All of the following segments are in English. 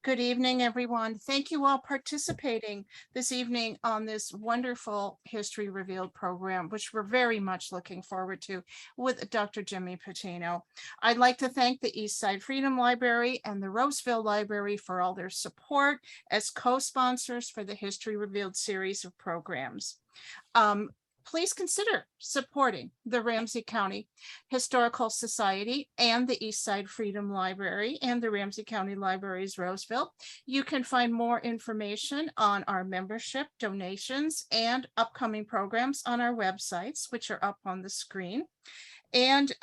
Good evening, everyone. Thank you all participating this evening on this wonderful History Revealed program, which we're very much looking forward to with Dr. Jimmy Patino. I'd like to thank the East Side Freedom Library and the Roseville Library for all their support as co-sponsors for the History Revealed series of programs. Please consider supporting the Ramsey County Historical Society and the East Side Freedom Library and the Ramsey County Libraries Roseville. You can find more information on our membership, donations, and upcoming programs on our websites, which are up on the screen. And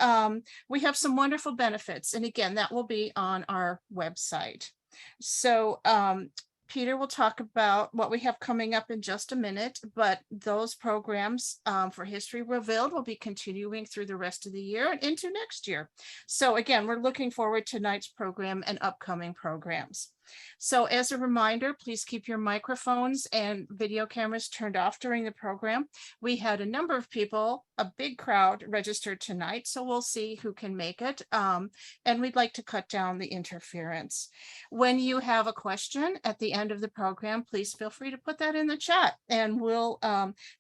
we have some wonderful benefits. And again, that will be on our website. So Peter will talk about what we have coming up in just a minute, but those programs for History Revealed will be continuing through the rest of the year and into next year. So again, we're looking forward to tonight's program and upcoming programs. So as a reminder, please keep your microphones and video cameras turned off during the program. We had a number of people, a big crowd registered tonight, so we'll see who can make it. And we'd like to cut down the interference. When you have a question at the end of the program, please feel free to put that in the chat and we'll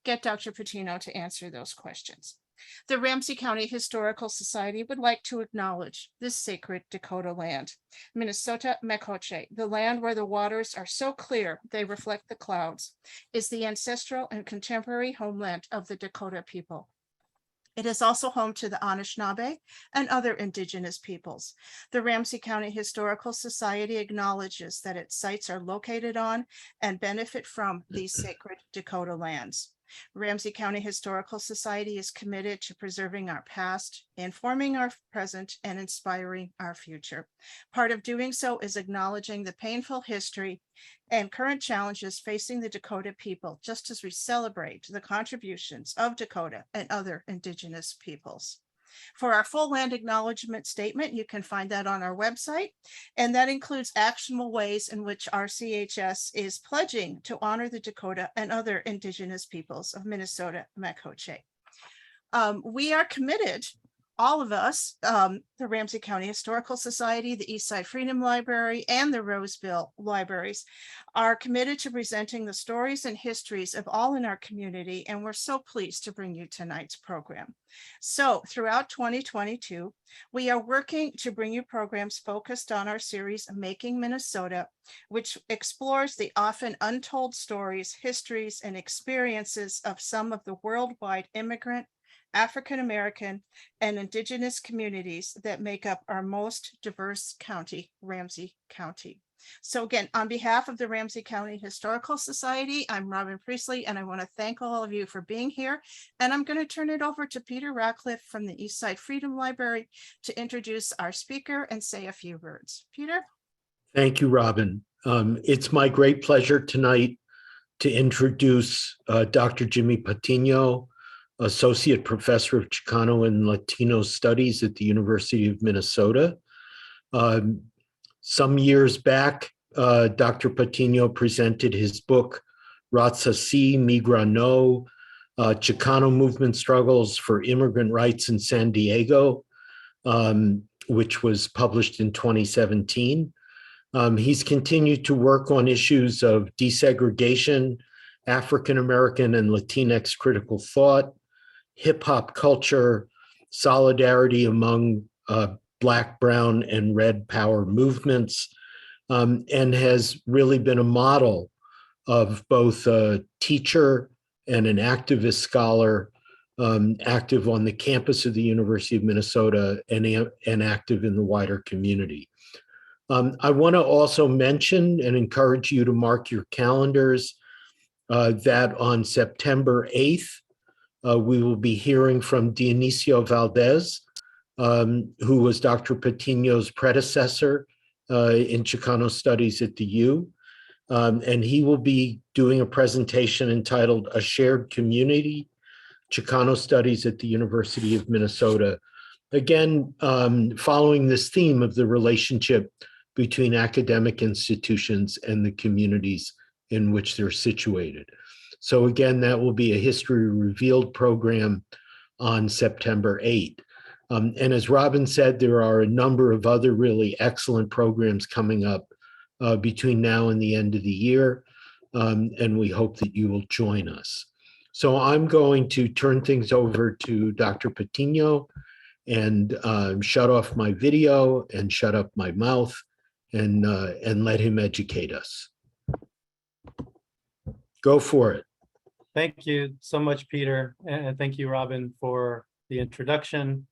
get Dr. Patino to answer those questions. The Ramsey County Historical Society would like to acknowledge this sacred Dakota land, Minnesota Mekoche, the land where the waters are so clear they reflect the clouds, is the ancestral and contemporary homeland of the Dakota people. It is also home to the Anishinaabe and other indigenous peoples. The Ramsey County Historical Society acknowledges that its sites are located on and benefit from these sacred Dakota lands. Ramsey County Historical Society is committed to preserving our past, informing our present, and inspiring our future. Part of doing so is acknowledging the painful history and current challenges facing the Dakota people, just as we celebrate the contributions of Dakota and other indigenous peoples. For our full land acknowledgement statement, you can find that on our website, and that includes actionable ways in which RCHS is pledging to honor the Dakota and other indigenous peoples of Minnesota Mekoche. We are committed, all of us, the Ramsey County Historical Society, the East Side Freedom Library, and the Roseville Libraries are committed to presenting the stories and histories of all in our community, and we're so pleased to bring you tonight's program. So throughout 2022, we are working to bring you programs focused on our series Making Minnesota, which explores the often untold stories, histories, and experiences of some of the worldwide immigrant, African-American, and indigenous communities that make up our most diverse county, Ramsey County. So again, on behalf of the Ramsey County Historical Society, I'm Robin Priestley, and I want to thank all of you for being here. And I'm going to turn it over to Peter Ratcliffe from the East Side Freedom Library to introduce our speaker and say a few words. Peter? Thank you, Robin. It's my great pleasure tonight to introduce Dr. Jimmy Patino, Associate Professor of Chicano and Latino Studies at the University of Minnesota. Some years back, Dr. Patino presented his book, Raza Si, Migra No, Chicano Movement Struggles for Immigrant Rights in San Diego, which was published in 2017. He's continued to work on issues of desegregation, African-American and Latinx critical thought, hip hop culture, solidarity among Black, Brown, and Red power movements, and has really been a model of both a teacher and an activist scholar, active on the campus of the University of Minnesota and active in the wider community. I want to also mention and encourage you to mark your calendars that on September 8th, we will be hearing from Dionisio Valdez, who was Dr. Patino's predecessor in Chicano Studies at the U. And he will be doing a presentation entitled A Shared Community, Chicano Studies at the University of Minnesota. Again, following this theme of the relationship between academic institutions and the communities in which they're situated. So again, that will be a History Revealed program on September 8th. And as Robin said, there are a number of other really excellent programs coming up between now and the end of the year, and we hope that you will join us. So I'm going to turn things over to Dr. Patino and shut off my video and shut up my mouth and let him educate us. Go for it. Thank you so much, Peter, and thank you, Robin, for the introduction.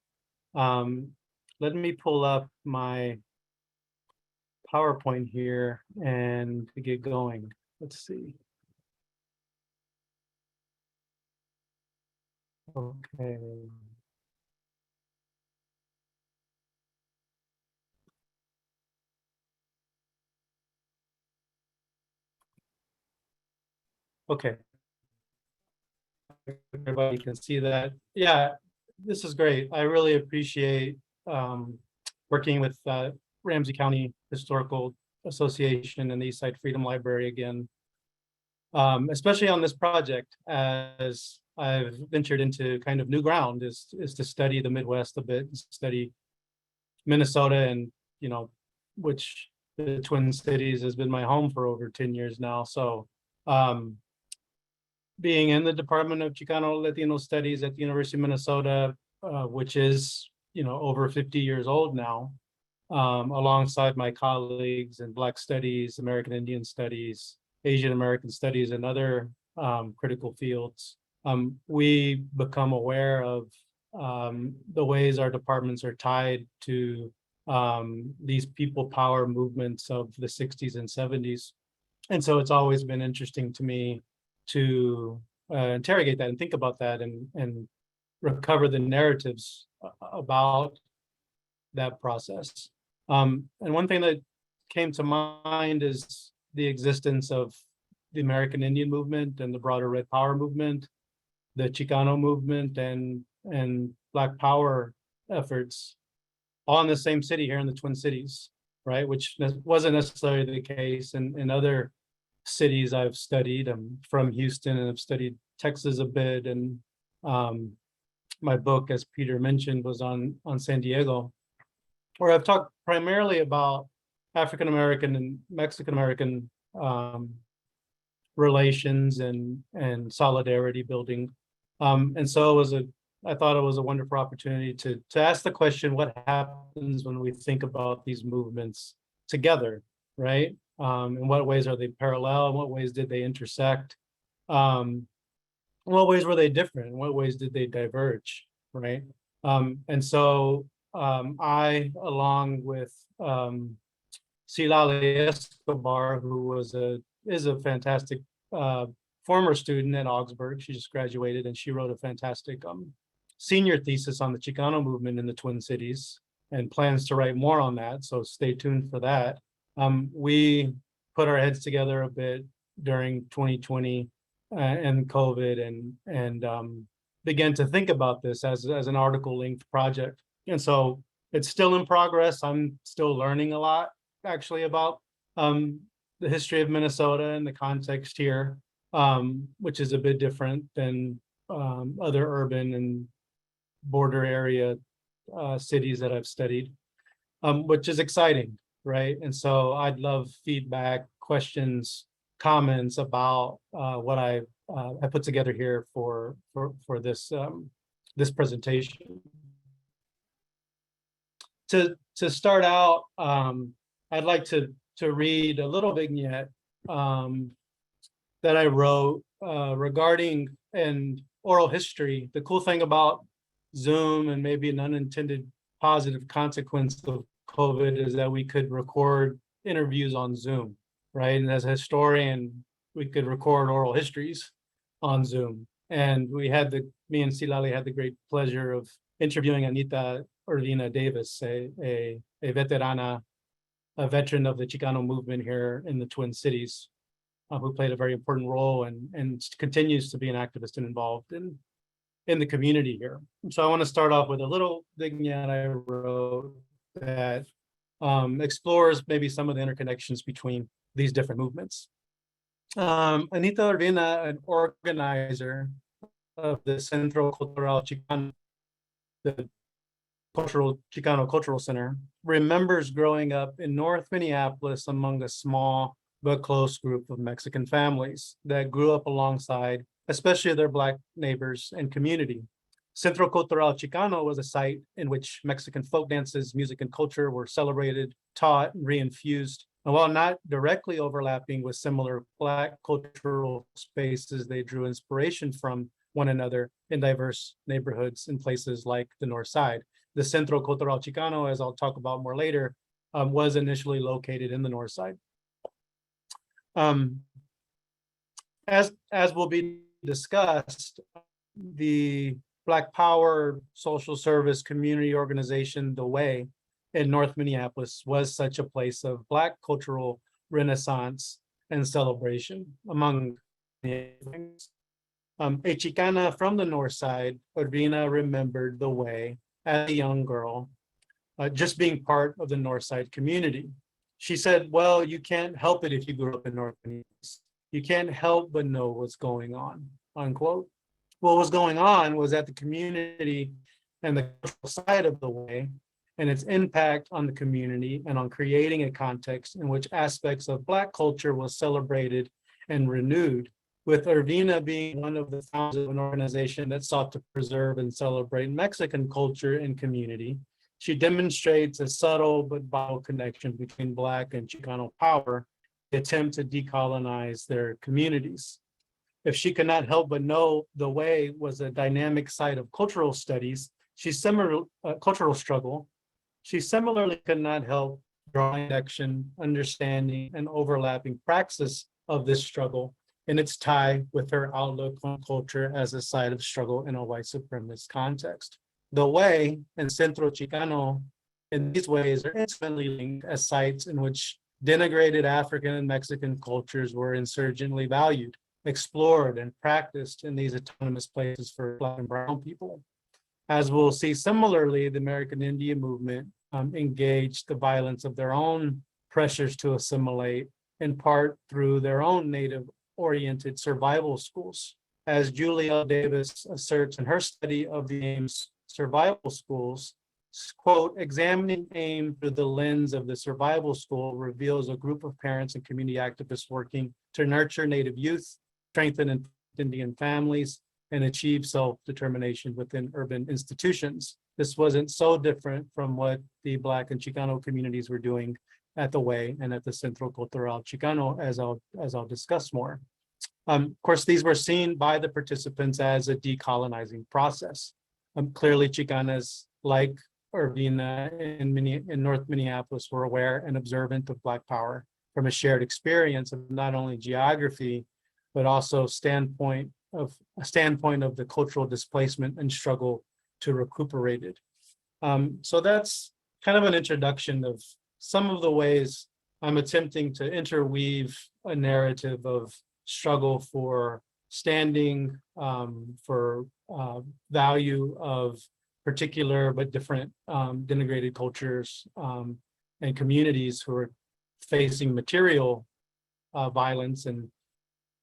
Let me pull up my PowerPoint here and get going. Let's see. Okay. Okay. Everybody can see that. Yeah, this is great. I really appreciate working with Ramsey County Historical Association and the Eastside Freedom Library again, especially on this project, as I've ventured into kind of new ground, is to study the Midwest a bit, study Minnesota, and which the Twin Cities has been my home for over 10 years now. So being in the Department of Chicano Latino Studies at the University of Minnesota, which is over 50 years old now, alongside my colleagues in Black Studies, American Indian Studies, Asian American Studies, and other critical fields, we become aware of the ways our departments are tied to these people power movements of the 60s and 70s. And so it's always been interesting to me to interrogate that and think about that and recover the narratives about that process. And one thing that came to mind is the existence of the American Indian movement and the broader Red Power movement, the Chicano movement, and Black Power efforts all in the same city here in the Twin Cities, right? Which wasn't necessarily the case in other cities I've studied. I'm from Houston and I've studied Texas a bit. And my book, as Peter mentioned, was on San Diego, where I've talked primarily about African American and Mexican American relations and solidarity building. And so I thought it was a wonderful opportunity to ask the question, what happens when we think about these movements together, right? In what ways are they parallel? In what ways did they intersect? In what ways were they different? In what ways did they diverge, right? And so I, along with Silale Escobar, who is a fantastic former student at Augsburg. She just graduated and she wrote a fantastic senior thesis on the Chicano movement in the Twin Cities and plans to write more on that. So stay tuned for that. We put our heads together a bit during 2020 and COVID and began to think about this as an article-length project. And so it's still in progress. I'm still learning a lot, actually, about the history of Minnesota and the context here, which is a bit different than other urban and border area cities that I've studied, which is exciting, right? And so I'd love feedback, questions, comments about what I put together here for this this presentation. To start out, I'd like to read a little vignette that I wrote regarding an oral history. The cool thing about Zoom, and maybe an unintended positive consequence of COVID, is that we could record interviews on Zoom, right? And as a historian, we could record oral histories on Zoom. And me and Silale had the great pleasure of interviewing Anita Urbina Davis, a veterana, a veteran of the Chicano movement here in the Twin Cities, who played a very important role and continues to be an activist and involved in the community here. So I want to start off with a little vignette I wrote that explores maybe some of the interconnections between these different movements. Anita Urbina, an organizer of the Centro Cultural Chicano, the Chicano Cultural Center, remembers growing up in North Minneapolis among a small but close group of Mexican families that grew up alongside, especially their Black neighbors and community. Centro Cultural Chicano was a site in which Mexican folk dances, music, and culture were celebrated, taught, and reinfused. And while not directly overlapping with similar Black cultural spaces, they drew inspiration from one another in diverse neighborhoods in places like the North Side. The Centro Cultural Chicano, as I'll talk about more later, was initially located in the North Side. As will be discussed, the Black Power social service community organization, The Way, in North Minneapolis was such a place of Black cultural renaissance and celebration, among many things. A Chicana from the North Side, Urbina, remembered The Way as a young girl, just being part of the North Side community. She said, well, you can't help it if you grew up in North Minneapolis. You can't help but know what's going on, unquote. What was going on was that the community and the cultural side of The Way and its impact on the community and on creating a context in which aspects of Black culture was celebrated and renewed, with Urbina being one of the founders of an organization that sought to preserve and celebrate Mexican culture and community. She demonstrates a subtle but vital connection between Black and Chicano power, the attempt to decolonize their communities. If she could not help but know The Way was a dynamic site of cultural studies, cultural struggle, she similarly could not help drawing connection, understanding, and overlapping praxis of this struggle in its tie with her outlook on culture as a site of struggle in a white supremacist context. The Way and Centro Chicano in these ways are intimately linked as sites in which denigrated African and Mexican cultures were insurgently valued, explored, and practiced in these autonomous places for Black and Brown people. As we'll see, similarly, the American Indian movement engaged the violence of their own pressures to assimilate, in part through their own Native-oriented survival schools. As Julie L. Davis asserts in her study of the AIM's survival schools, quote, examining AIM through the lens of the survival school reveals a group of parents and community activists working to nurture Native youth, strengthen Indian families, and achieve self-determination within urban institutions. This wasn't so different from what the Black and Chicano communities were doing at The Way and at the Centro Cultural Chicano, as I'll discuss more. Of course, these were seen by the participants as a decolonizing process. Clearly, Chicanas like Urbina in North Minneapolis were aware and observant of Black power from a shared experience of not only geography, but also a standpoint of the cultural displacement and struggle to recuperate it. So that's kind of an introduction of some of the ways I'm attempting to interweave a narrative of struggle for standing, for value of particular but different denigrated cultures and communities who are facing material violence and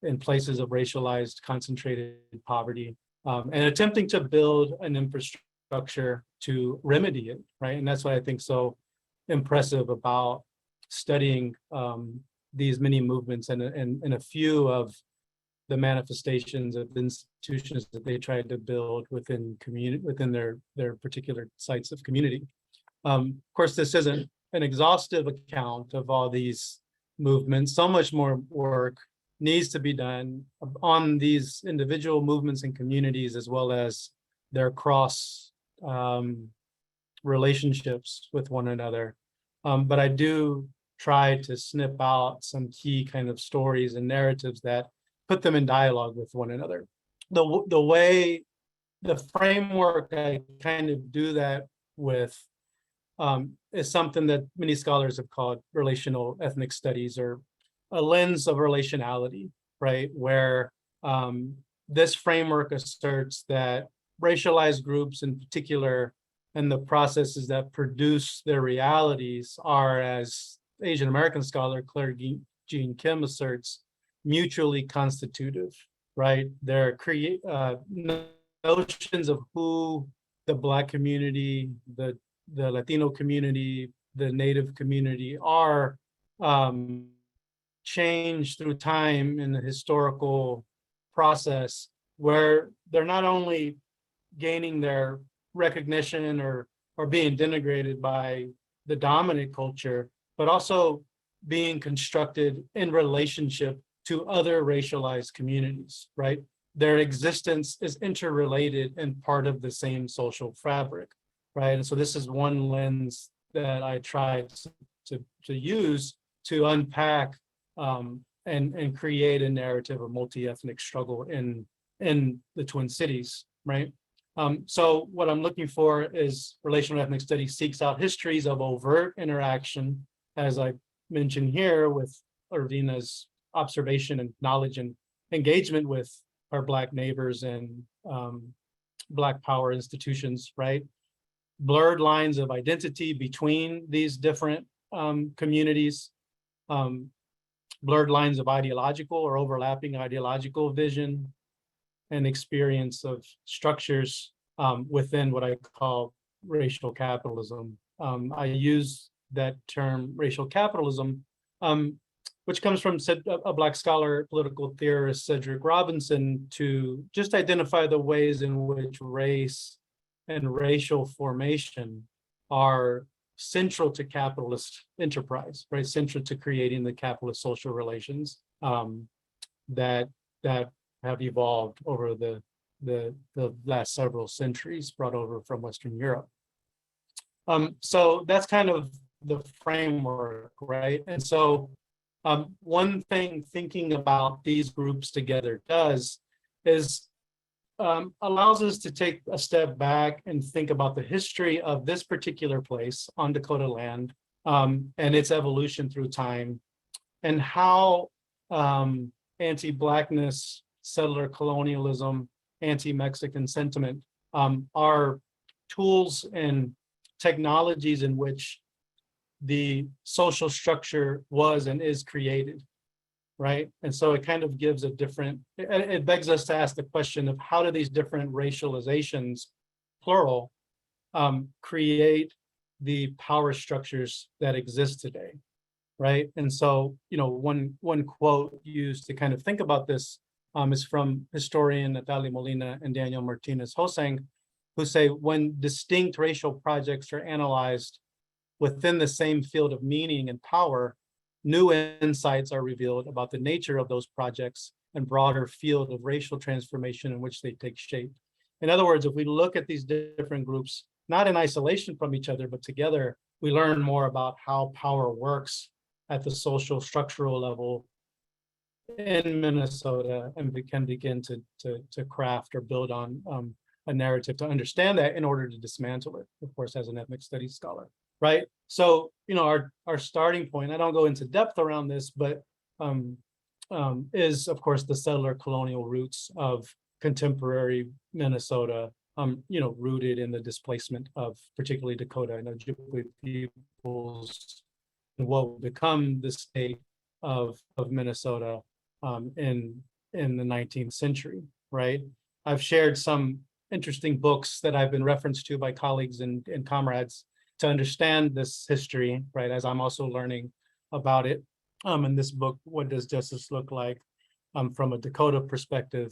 in places of racialized, concentrated poverty, and attempting to build an infrastructure to remedy it, right? And that's what I think so impressive about studying these many movements and a few of the manifestations of institutions that they tried to build within their particular sites of community. Of course, this isn't an exhaustive account of all these movements. So much more work needs to be done on these individual movements and communities, as well as their cross relationships with one another. But I do try to snip out some key kind of stories and narratives that put them in dialogue with one another. The way, the framework I kind of do that with is something that many scholars have called relational ethnic studies, or a lens of relationality, right? Where this framework asserts that racialized groups in particular and the processes that produce their realities are, as Asian American scholar Claire Jean Kim asserts, mutually constitutive, right? They're notions of who the Black community, the Latino community, the Native community are changed through time in the historical process, where they're not only gaining their recognition or being denigrated by the dominant culture, but also being constructed in relationship to other racialized communities, right? Their existence is interrelated and part of the same social fabric, right? And so this is one lens that I try to use to unpack and create a narrative of multi-ethnic struggle in the Twin Cities, right? So what I'm looking for is relational ethnic studies seeks out histories of overt interaction, as I mentioned here, with Irvina's observation and knowledge and engagement with our Black neighbors and Black power institutions, right? Blurred lines of identity between these different communities, blurred lines of ideological or overlapping ideological vision and experience of structures within what I call racial capitalism. I use that term racial capitalism, which comes from a Black scholar, political theorist, Cedric Robinson, to just identify the ways in which race and racial formation are central to capitalist enterprise, right? Central to creating the capitalist social relations that have evolved over the last several centuries, brought over from Western Europe. So that's kind of the framework, right? And so one thing thinking about these groups together does is allows us to take a step back and think about the history of this particular place on Dakota land and its evolution through time, and how anti-Blackness, settler colonialism, anti-Mexican sentiment are tools and technologies in which the social structure was and is created, right? And so it kind of gives a different, it begs us to ask the question of how do these different racializations, plural, create the power structures that exist today, right? And so, you know, one quote used to kind of think about this is from historian Natalia Molina and Daniel Martinez Hosang, who say when distinct racial projects are analyzed within the same field of meaning and power, new insights are revealed about the nature of those projects and broader field of racial transformation in which they take shape. In other words, if we look at these different groups, not in isolation from each other, but together, we learn more about how power works at the social structural level in Minnesota, and we can begin to craft or build on a narrative to understand that in order to dismantle it, of course, as an ethnic studies scholar. Right. So, you know, our starting point, I don't go into depth around this, but is, of course, the settler colonial roots of contemporary Minnesota, you know, rooted in the displacement of particularly Dakota and Ojibwe peoples, and what will become the state of Minnesota in the 19th century. Right. I've shared some interesting books that I've been referenced to by colleagues and comrades to understand this history, right, as I'm also learning about it. In this book, What Does Justice Look Like? From a Dakota perspective,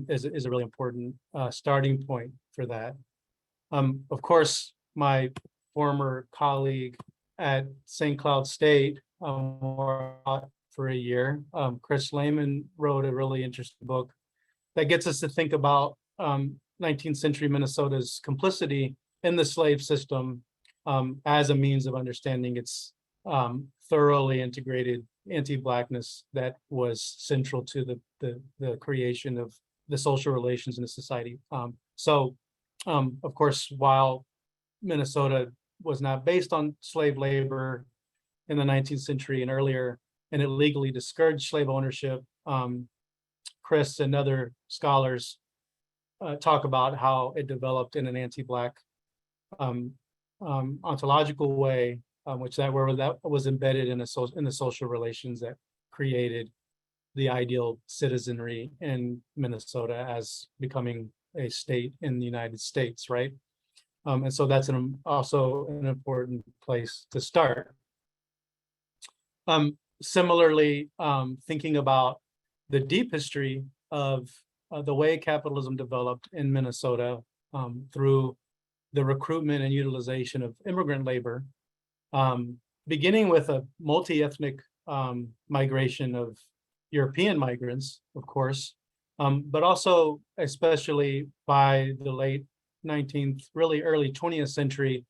is a really important starting point for that. Of course, my former colleague at St. Cloud State for a year, Chris Lehman, wrote a really interesting book that gets us to think about 19th century Minnesota's complicity in the slave system as a means of understanding its thoroughly integrated anti-Blackness that was central to the creation of the social relations in the society. So, of course, while Minnesota was not based on slave labor in the 19th century and earlier, and it legally discouraged slave ownership, Chris and other scholars talk about how it developed in an anti-Black ontological way, which that was embedded in the social relations that created the ideal citizenry in Minnesota as becoming a state in the United States, right? And so that's also an important place to start. Similarly, thinking about the deep history of the way capitalism developed in Minnesota through the recruitment and utilization of immigrant labor, beginning with a multi-ethnic migration of European migrants, of course, but also especially by the late 19th, really early 20th century,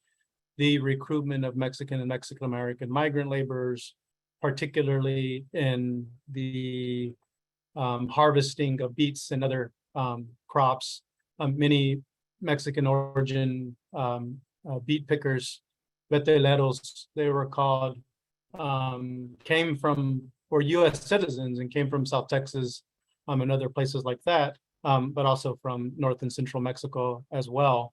the recruitment of Mexican and Mexican-American migrant laborers, particularly in the harvesting of beets and other crops. Many Mexican origin beet pickers, veteleros, they were called, were US citizens and came from South Texas and other places like that, but also from North and Central Mexico as well.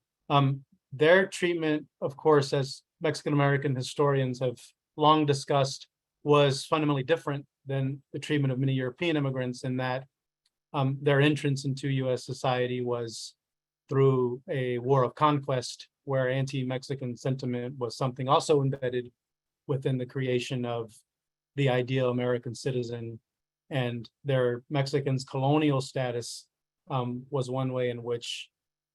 Their treatment, of course, as Mexican-American historians have long discussed, was fundamentally different than the treatment of many European immigrants, in that their entrance into US society was through a war of conquest, where anti-Mexican sentiment was something also embedded within the creation of the ideal American citizen. And their Mexicans' colonial status was one way in which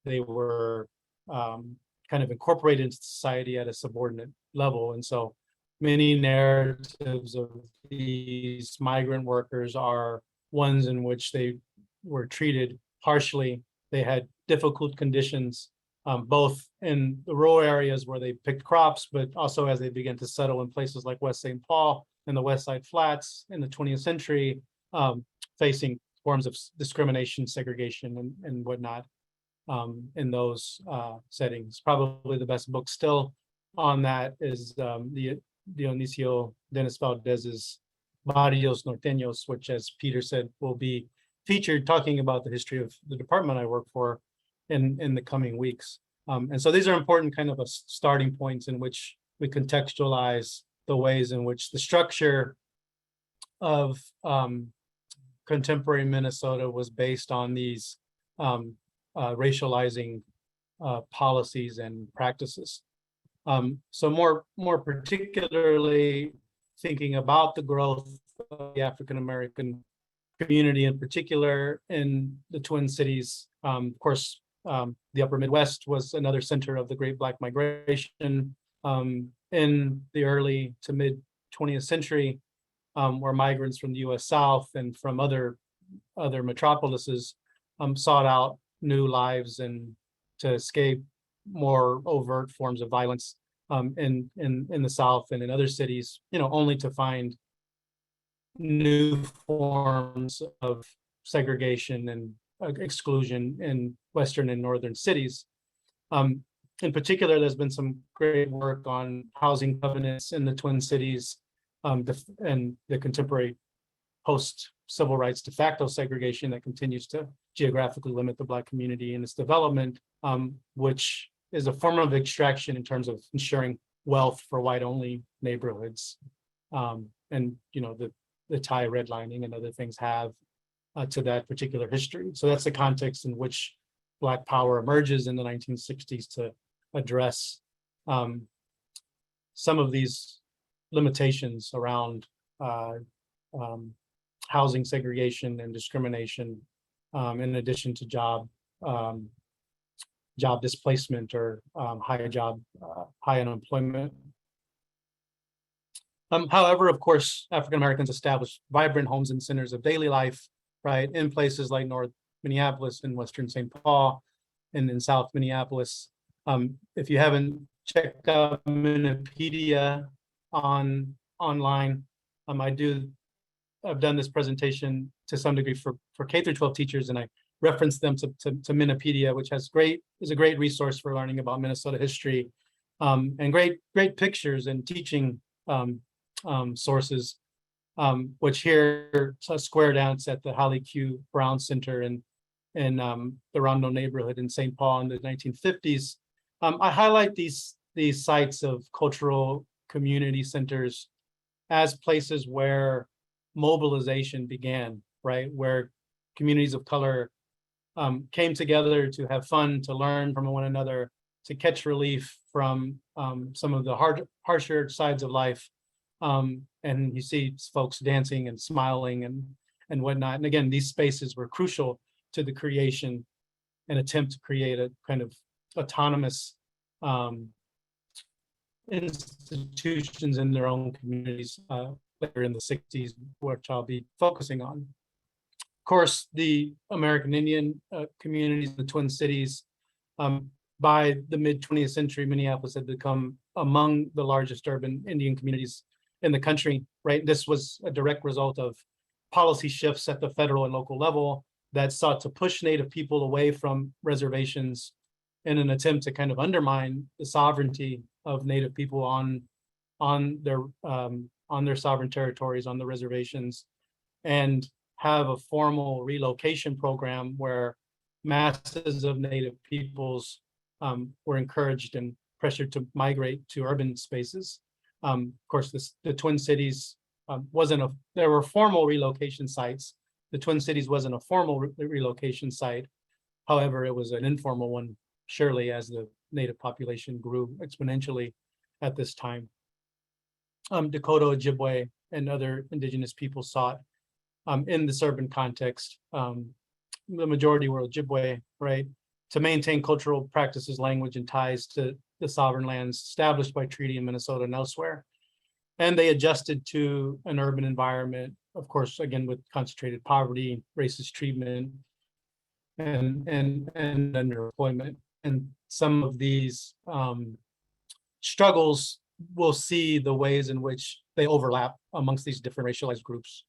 they were kind of incorporated into society at a subordinate level. And so many narratives of these migrant workers are ones in which they were treated harshly. They had difficult conditions, both in the rural areas where they picked crops, but also as they began to settle in places like West St. Paul and the West Side Flats in the 20th century, facing forms of discrimination, segregation, and whatnot in those settings. Probably the best book still on that is Dionisio Dennis Valdez's Barrios Norteños, which, as Peter said, will be featured talking about the history of the department I work for in the coming weeks. And so these are important kind of starting points in which we contextualize the ways in which the structure of contemporary Minnesota was based on these racializing policies and practices. So more particularly thinking about the growth of the African-American community, in particular in the Twin Cities. Of course, the Upper Midwest was another center of the Great Black Migration in the early to mid 20th century, where migrants from the U.S. South and from other metropolises sought out new lives and to escape more overt forms of violence in the South and in other cities, only to find new forms of segregation and exclusion in Western and Northern cities. In particular, there's been some great work on housing covenants in the Twin Cities and the contemporary post-civil rights de facto segregation that continues to geographically limit the Black community and its development, which is a form of extraction in terms of ensuring wealth for white-only neighborhoods. And the Thai redlining and other things have to that particular history. So that's the context in which Black power emerges in the 1960s to address some of these limitations around housing segregation and discrimination, in addition to job displacement or high unemployment. However, of course, African Americans established vibrant homes and centers of daily life, right, in places like North Minneapolis and Western St. Paul and in South Minneapolis. If you haven't checked out Minnepedia online, I've done this presentation to some degree for K through 12 teachers, and I reference them to Minnepedia, which is a great resource for learning about Minnesota history, and great pictures and teaching sources, which here square dance at the Holly Q. Brown Center in the Rondo neighborhood in St. Paul in the 1950s. I highlight these sites of cultural community centers as places where mobilization began, right? Where communities of color came together to have fun, to learn from one another, to catch relief from some of the harsher sides of life. And you see folks dancing and smiling and whatnot. And again, these spaces were crucial to the creation and attempt to create a kind of autonomous institutions in their own communities later in the 60s, which I'll be focusing on. Of course, the American Indian communities, the Twin Cities, by the mid 20th century, Minneapolis had become among the largest urban Indian communities in the country, right? This was a direct result of policy shifts at the federal and local level that sought to push Native people away from reservations in an attempt to kind of undermine the sovereignty of Native people on their sovereign territories, on the reservations, and have a formal relocation program where masses of Native peoples were encouraged and pressured to migrate to urban spaces. Of course, the Twin Cities there were formal relocation sites. The Twin Cities wasn't a formal relocation site. However, it was an informal one, surely, as the Native population grew exponentially at this time. Dakota, Ojibwe, and other indigenous people sought in this urban context, the majority were Ojibwe, right, to maintain cultural practices, language, and ties to the sovereign lands established by treaty in Minnesota and elsewhere. And they adjusted to an urban environment, of course, again, with concentrated poverty, racist treatment, and underemployment. And some of these struggles, we'll see the ways in which they overlap amongst these different racialized groups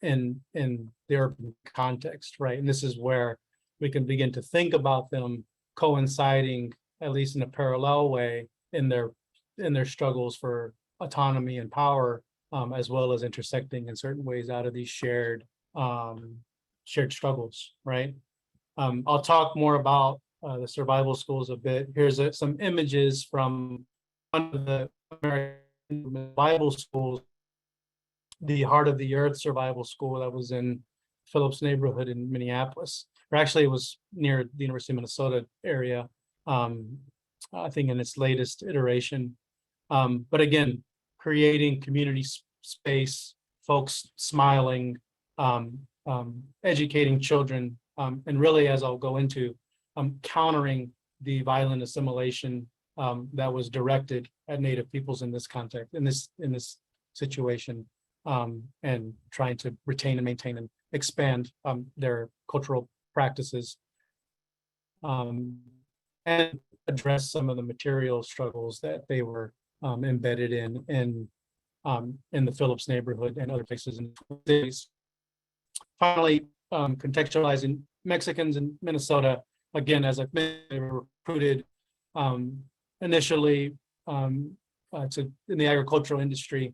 in the urban context, right? And this is where we can begin to think about them coinciding, at least in a parallel way, in their struggles for autonomy and power, as well as intersecting in certain ways out of these shared struggles, right? I'll talk more about the survival schools a bit. Here's some images from one of the American Bible schools, the Heart of the Earth Survival School that was in Phillips neighborhood in Minneapolis. Or actually, it was near the University of Minnesota area, I think in its latest iteration. But again, creating community space, folks smiling, educating children, and really, as I'll go into, countering the violent assimilation that was directed at Native peoples in this context, in this situation, and trying to retain and maintain and expand their cultural practices, and address some of the material struggles that they were embedded in the Phillips neighborhood and other places in the cities. Finally, contextualizing Mexicans in Minnesota, again, as I've mentioned, they were recruited initially in the agricultural industry.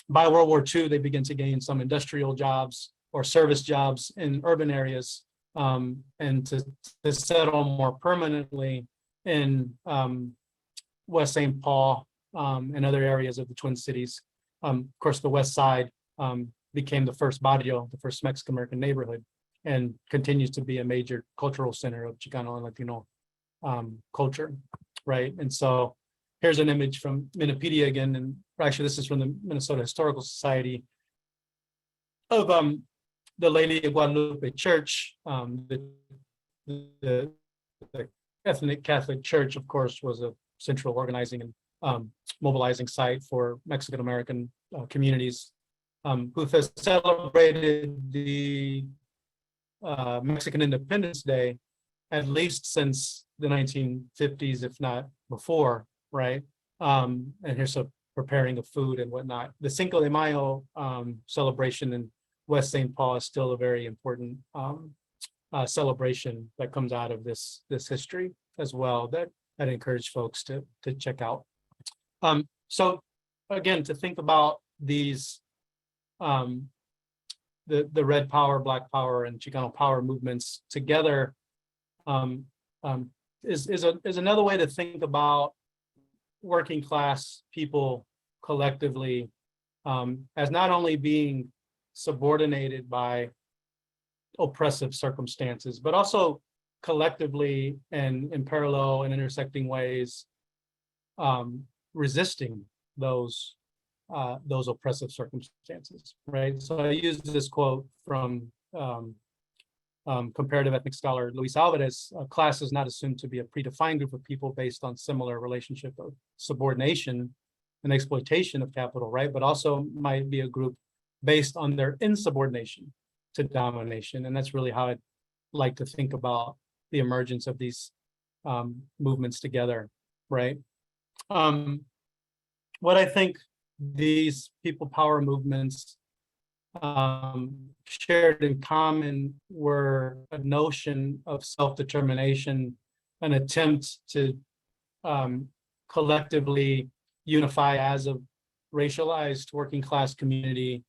By World War II, they begin to gain some industrial jobs or service jobs in urban areas, and to settle more permanently in West St. Paul and other areas of the Twin Cities. Of course, the West Side became the first barrio, the first Mexican-American neighborhood, and continues to be a major cultural center of Chicano and Latino culture, right? And so here's an image from Minnepedia again, and actually this is from the Minnesota Historical Society, of the Lady of Guadalupe Church. The ethnic Catholic Church, of course, was a central organizing and mobilizing site for Mexican-American communities who have celebrated the Mexican Independence Day at least since the 1950s, if not before, right? And here's a preparing of food and whatnot. The Cinco de Mayo celebration in West St. Paul is still a very important celebration that comes out of this history as well, that I'd encourage folks to check out. So again, to think about these the Red Power, Black Power, and Chicano Power movements together is another way to think about working class people collectively as not only being subordinated by oppressive circumstances, but also collectively and in parallel and intersecting ways, resisting those oppressive circumstances, right? So I use this quote from comparative ethnic scholar Luis Alvarez: class is not assumed to be a predefined group of people based on similar relationship of subordination and exploitation of capital, right? But also might be a group based on their insubordination to domination. And that's really how I'd like to think about the emergence of these movements together, right? What I think these people power movements shared in common were a notion of self-determination, an attempt to collectively unify as a racialized working class community,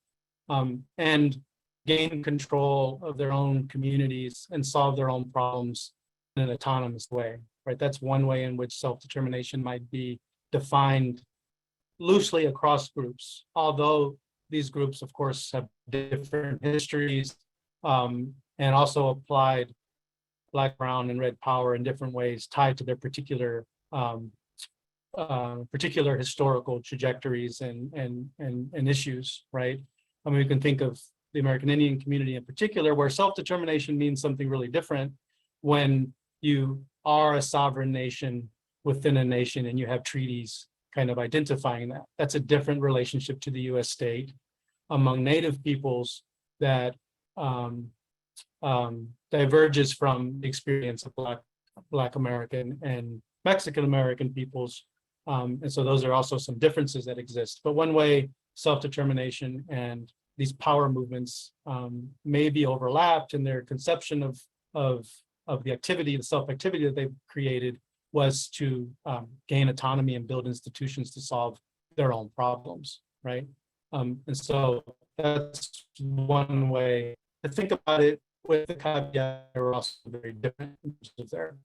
and gain control of their own communities and solve their own problems in an autonomous way, right? That's one way in which self-determination might be defined loosely across groups, although these groups, of course, have different histories, and also applied Black, brown, and red power in different ways tied to their particular historical trajectories and issues, right? I mean, we can think of the American Indian community in particular, where self-determination means something really different when you are a sovereign nation within a nation and you have treaties kind of identifying that. That's a different relationship to the US state. Among Native peoples that diverges from the experience of Black American and Mexican American peoples. And so those are also some differences that exist. But one way self-determination and these power movements may be overlapped in their conception of the activity, the self-activity that they've created, was to gain autonomy and build institutions to solve their own problems, right? And so that's one way to think about it, with the caveat they're also very different in terms of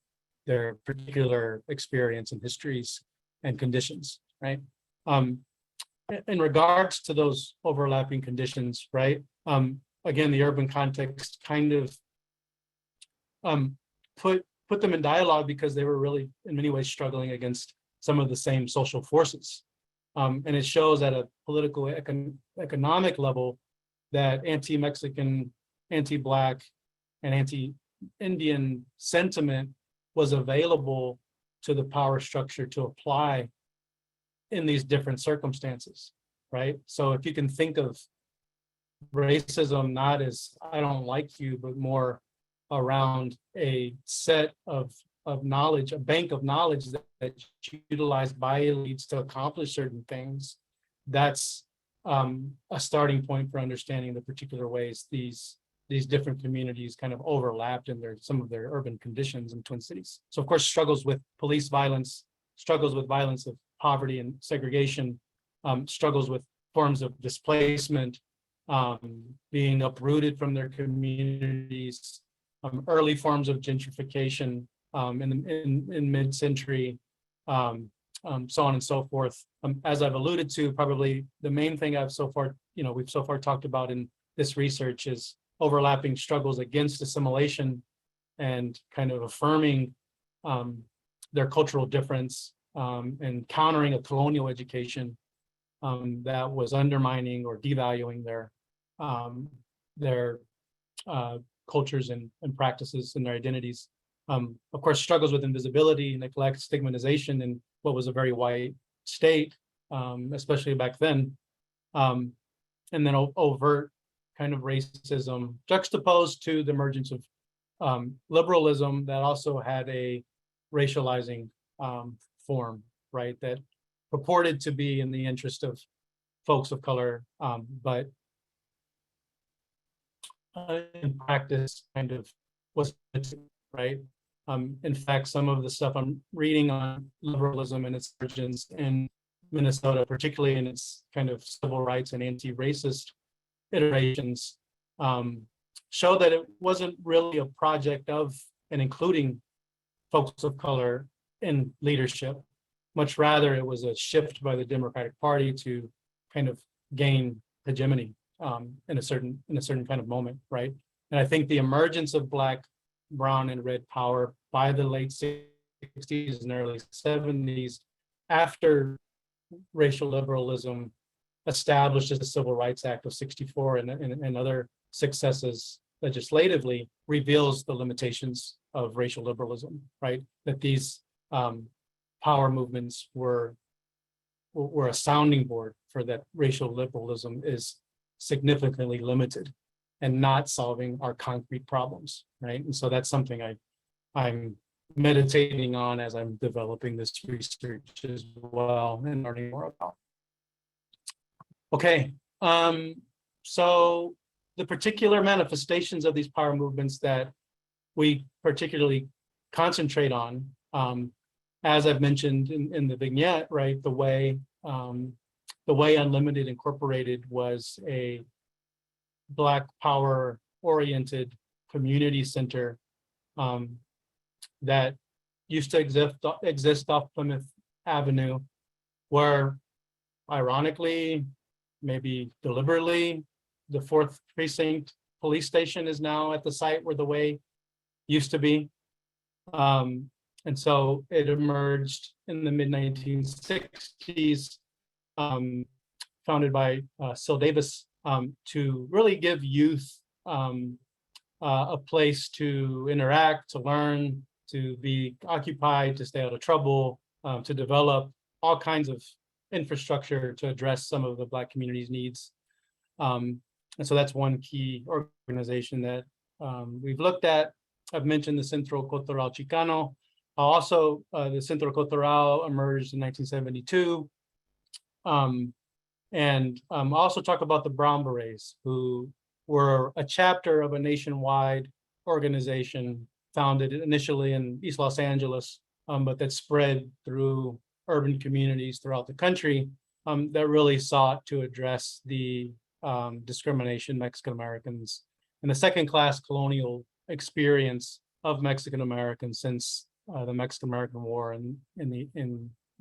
their particular experience and histories and conditions, right? In regards to those overlapping conditions, right? Again, the urban context kind of put them in dialogue because they were really, in many ways, struggling against some of the same social forces. And it shows at a political, economic level that anti-Mexican, anti-Black, and anti-Indian sentiment was available to the power structure to apply in these different circumstances, right? So if you can think of racism not as I don't like you, but more around a set of knowledge, a bank of knowledge that's utilized by elites to accomplish certain things, that's a starting point for understanding the particular ways these different communities kind of overlapped in some of their urban conditions in Twin Cities. So of course, struggles with police violence, struggles with violence of poverty and segregation, struggles with forms of displacement, being uprooted from their communities, early forms of gentrification in mid-century, so on and so forth. As I've alluded to, probably the main thing we've so far talked about in this research is overlapping struggles against assimilation and kind of affirming their cultural difference and countering a colonial education that was undermining or devaluing their cultures and practices and their identities. Of course, struggles with invisibility, neglect, stigmatization in what was a very white state, especially back then. And then overt kind of racism juxtaposed to the emergence of liberalism that also had a racializing form, right? That purported to be in the interest of folks of color, but in practice kind of was, right? In fact, some of the stuff I'm reading on liberalism and its origins in Minnesota, particularly in its kind of civil rights and anti-racist iterations, show that it wasn't really a project of and including folks of color in leadership. Much rather, it was a shift by the Democratic Party to kind of gain hegemony in a certain kind of moment, right? And I think the emergence of Black brown and red power by the late 60s and early 70s, after racial liberalism establishes the Civil Rights Act of 64 and other successes legislatively, reveals the limitations of racial liberalism, right? That these power movements were a sounding board for that racial liberalism is significantly limited and not solving our concrete problems, right? And so that's something I'm meditating on as I'm developing this research as well and learning more about. Okay, so the particular manifestations of these power movements that we particularly concentrate on, as I've mentioned in the vignette, right, the way Unlimited Incorporated was a Black power oriented community center that used to exist off Plymouth Avenue, where ironically, maybe deliberately, the 4th Precinct Police Station is now at the site where the way used to be. And so it emerged in the mid-1960s, founded by Syl Davis, to really give youth a place to interact, to learn, to be occupied, to stay out of trouble, to develop all kinds of infrastructure to address some of the Black community's needs. And so that's one key organization that we've looked at. I've mentioned the Centro Cultural Chicano. Also, the Centro Cultural emerged in 1972. And also talk about the Brown Berets, who were a chapter of a nationwide organization founded initially in East Los Angeles, but that spread through urban communities throughout the country, that really sought to address the discrimination Mexican Americans and the second-class colonial experience of Mexican Americans since the Mexican American War in the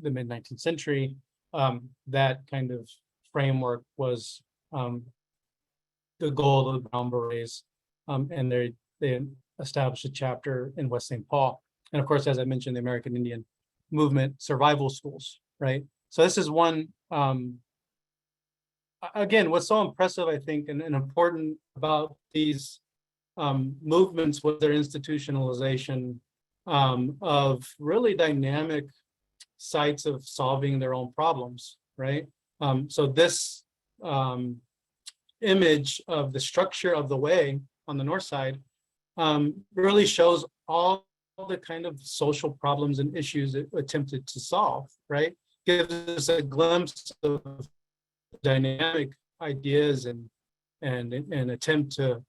mid-19th century. That kind of framework was the goal of the Brown Berets, and they established a chapter in West St. Paul. And of course, as I mentioned, the American Indian Movement survival schools, right? So this is one, again, what's so impressive, I think, and important about these movements was their institutionalization of really dynamic sites of solving their own problems, right? So this image of the structure of the way on the north side really shows all the kind of social problems and issues it attempted to solve, right? Gives us a glimpse of dynamic ideas and attempt to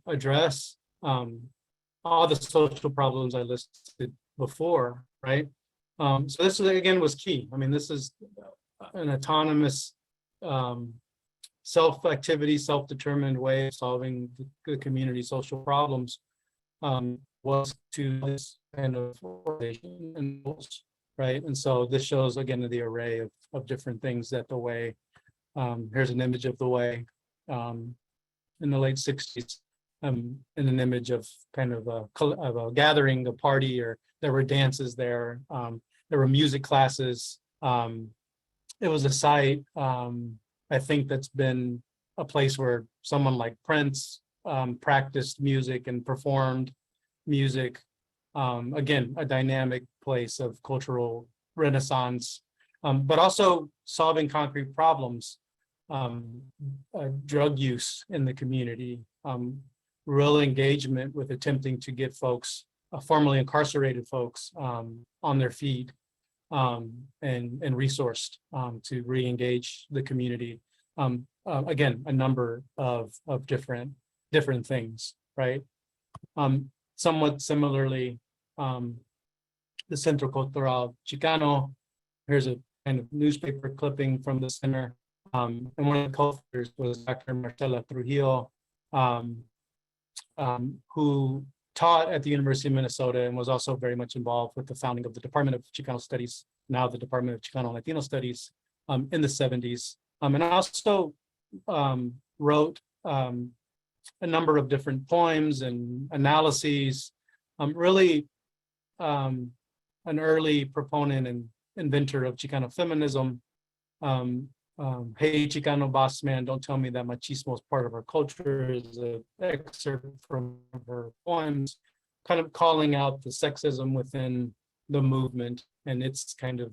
address all the social problems I listed before, right? So this is, again, was key. I mean, this is an autonomous self-activity, self-determined way of solving the community social problems, was to this kind of organization and goals, right? And so this shows, again, the array of different things that the way, here's an image of the way in the late 60s, and an image of kind of a gathering, a party, or there were dances there, there were music classes. It was a site, I think, that's been a place where someone like Prince practiced music and performed music. Again, a dynamic place of cultural renaissance, but also solving concrete problems, drug use in the community, real engagement with attempting to get folks, formerly incarcerated folks, on their feet, and resourced to re-engage the community. Again, a number of different things, right? Somewhat similarly, the Centro Cultural Chicano, here's a kind of newspaper clipping from the center, and one of the co-founders was Dr. Marcela Trujillo, who taught at the University of Minnesota and was also very much involved with the founding of the Department of Chicano Studies, now the Department of Chicano and Latino Studies, in the 70s, and also wrote a number of different poems and analyses really an early proponent and inventor of Chicano feminism. Hey Chicano boss man, don't tell me that machismo is part of our culture is an excerpt from her poems, kind of calling out the sexism within the movement and its kind of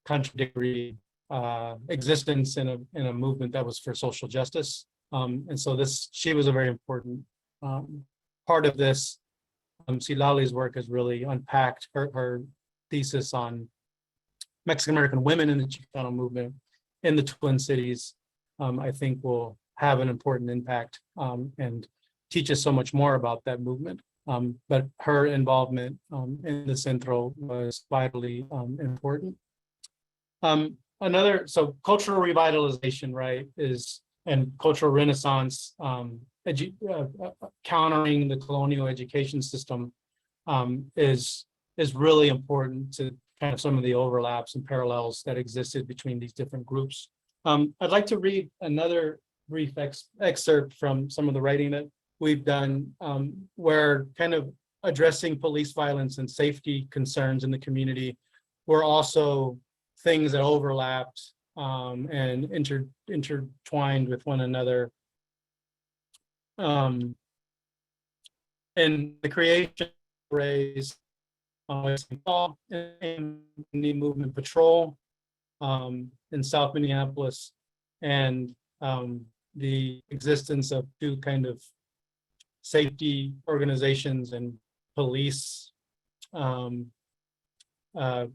contradictory existence in a movement that was for social justice. And so she was a very important part of this. Silali's work has really unpacked her thesis on Mexican-American women in the Chicano movement in the Twin Cities, I think will have an important impact and teach us so much more about that movement. But her involvement in the Centro was vitally important. So cultural revitalization, right, and cultural renaissance, countering the colonial education system is really important to kind of some of the overlaps and parallels that existed between these different groups. I'd like to read another brief excerpt from some of the writing that we've done, where kind of addressing police violence and safety concerns in the community were also things that overlapped and intertwined with one another. And the creation raised in the movement patrol in South Minneapolis, and the existence of two kind of safety organizations and police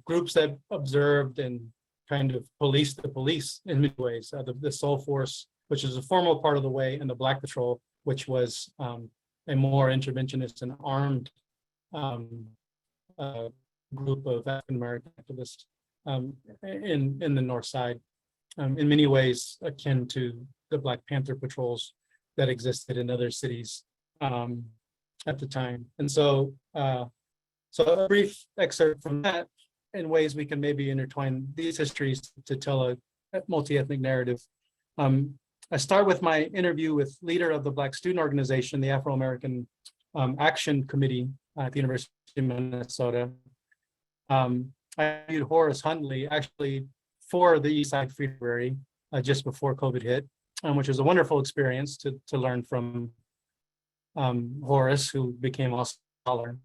groups that observed and kind of policed the police in many ways. The Soul Force, which is a formal part of the way, and the Black Patrol, which was a more interventionist and armed group of African-American activists in the North Side, in many ways akin to the Black Panther patrols that existed in other cities at the time. And so, so a brief excerpt from that in ways we can maybe intertwine these histories to tell a multi-ethnic narrative. I start with my interview with leader of the Black Student Organization, the Afro-American Action Committee at the University of Minnesota. I interviewed Horus Hundley actually for the East Side Free Library just before COVID hit, which was a wonderful experience to learn from Horus, who became also a scholar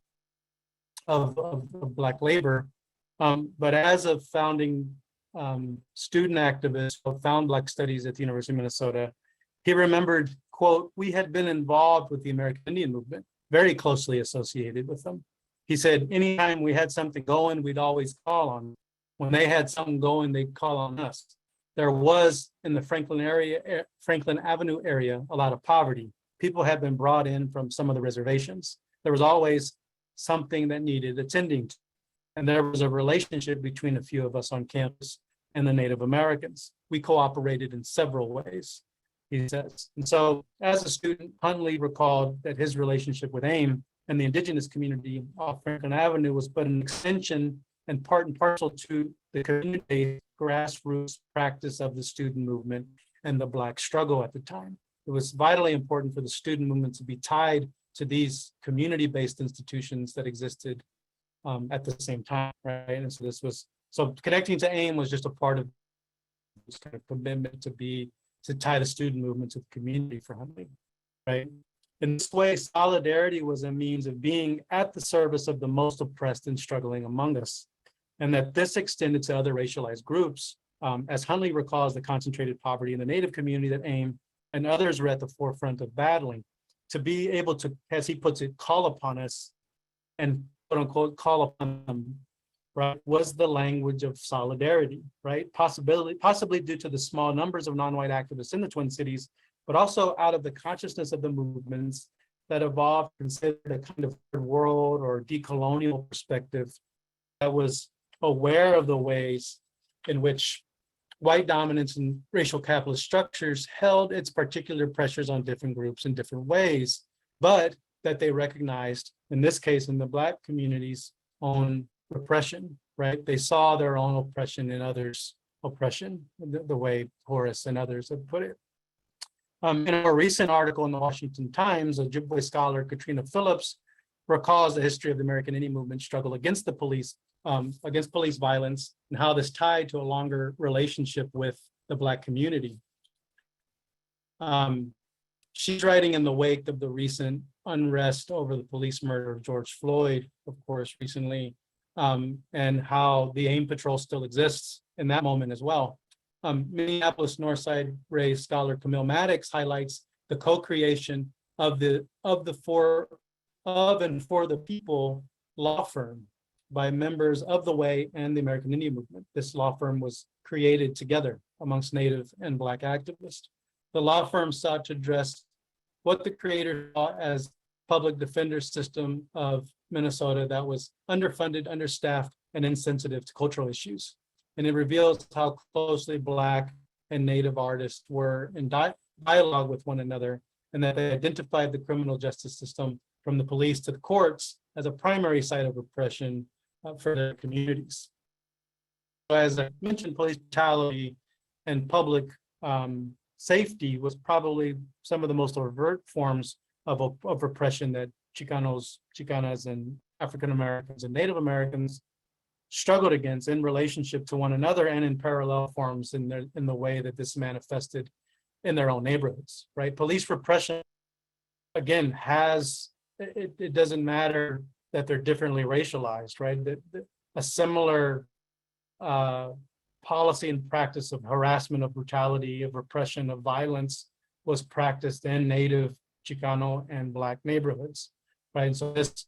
of Black labor. But as a founding student activist who found Black studies at the University of Minnesota, he remembered, quote, "We had been involved with the American Indian movement, very closely associated with them." He said, anytime we had something going, we'd always call on them. When they had something going, they'd call on us. There was in the Franklin Avenue area, a lot of poverty. People had been brought in from some of the reservations. There was always something that needed attending to. And there was a relationship between a few of us on campus and the Native Americans. We cooperated in several ways, he says. And so as a student, Hundley recalled that his relationship with AIM and the indigenous community off Franklin Avenue was but an extension and part and parcel to the community grassroots practice of the student movement and the Black struggle at the time. It was vitally important for the student movement to be tied to these community-based institutions that existed at the same time, right? And so connecting to AIM was just a part of this kind of commitment to tie the student movement to the community for Hundley, right? In this way, solidarity was a means of being at the service of the most oppressed and struggling among us, and that this extended to other racialized groups. As Hundley recalls the concentrated poverty in the Native community that AIM and others were at the forefront of battling, to be able to, as he puts it, call upon us and quote unquote call upon them, right, was the language of solidarity, right? Possibly due to the small numbers of non-white activists in the Twin Cities, but also out of the consciousness of the movements that evolved, considered a kind of third world or decolonial perspective that was aware of the ways in which white dominance and racial capitalist structures held its particular pressures on different groups in different ways, but that they recognized, in this case, in the Black community's own repression, right? They saw their own oppression in others' oppression, the way Horus and others have put it. In a more recent article in the Washington Times, Ojibwe scholar Katrina Phillips recalls the history of the American Indian movement struggle against the police, against police violence, and how this tied to a longer relationship with the Black community. She's writing in the wake of the recent unrest over the police murder of George Floyd, of course, recently, and how the AIM Patrol still exists in that moment as well. Minneapolis Northside raised scholar Camille Maddox highlights the co-creation of and for the people law firm by members of the Way and the American Indian Movement. This law firm was created together amongst Native and Black activists. The law firm sought to address what the creator saw as public defender system of Minnesota that was underfunded, understaffed, and insensitive to cultural issues. And it reveals how closely Black and Native artists were in dialogue with one another, and that they identified the criminal justice system from the police to the courts as a primary site of repression for their communities. So as I mentioned, police brutality and public safety was probably some of the most overt forms of repression that Chicanos, Chicanas, and African Americans and Native Americans struggled against in relationship to one another and in parallel forms in the way that this manifested in their own neighborhoods, right? Police repression, again, it doesn't matter that they're differently racialized, right? A similar policy and practice of harassment, of brutality, of repression, of violence was practiced in Native, Chicano, and Black neighborhoods, right? And so this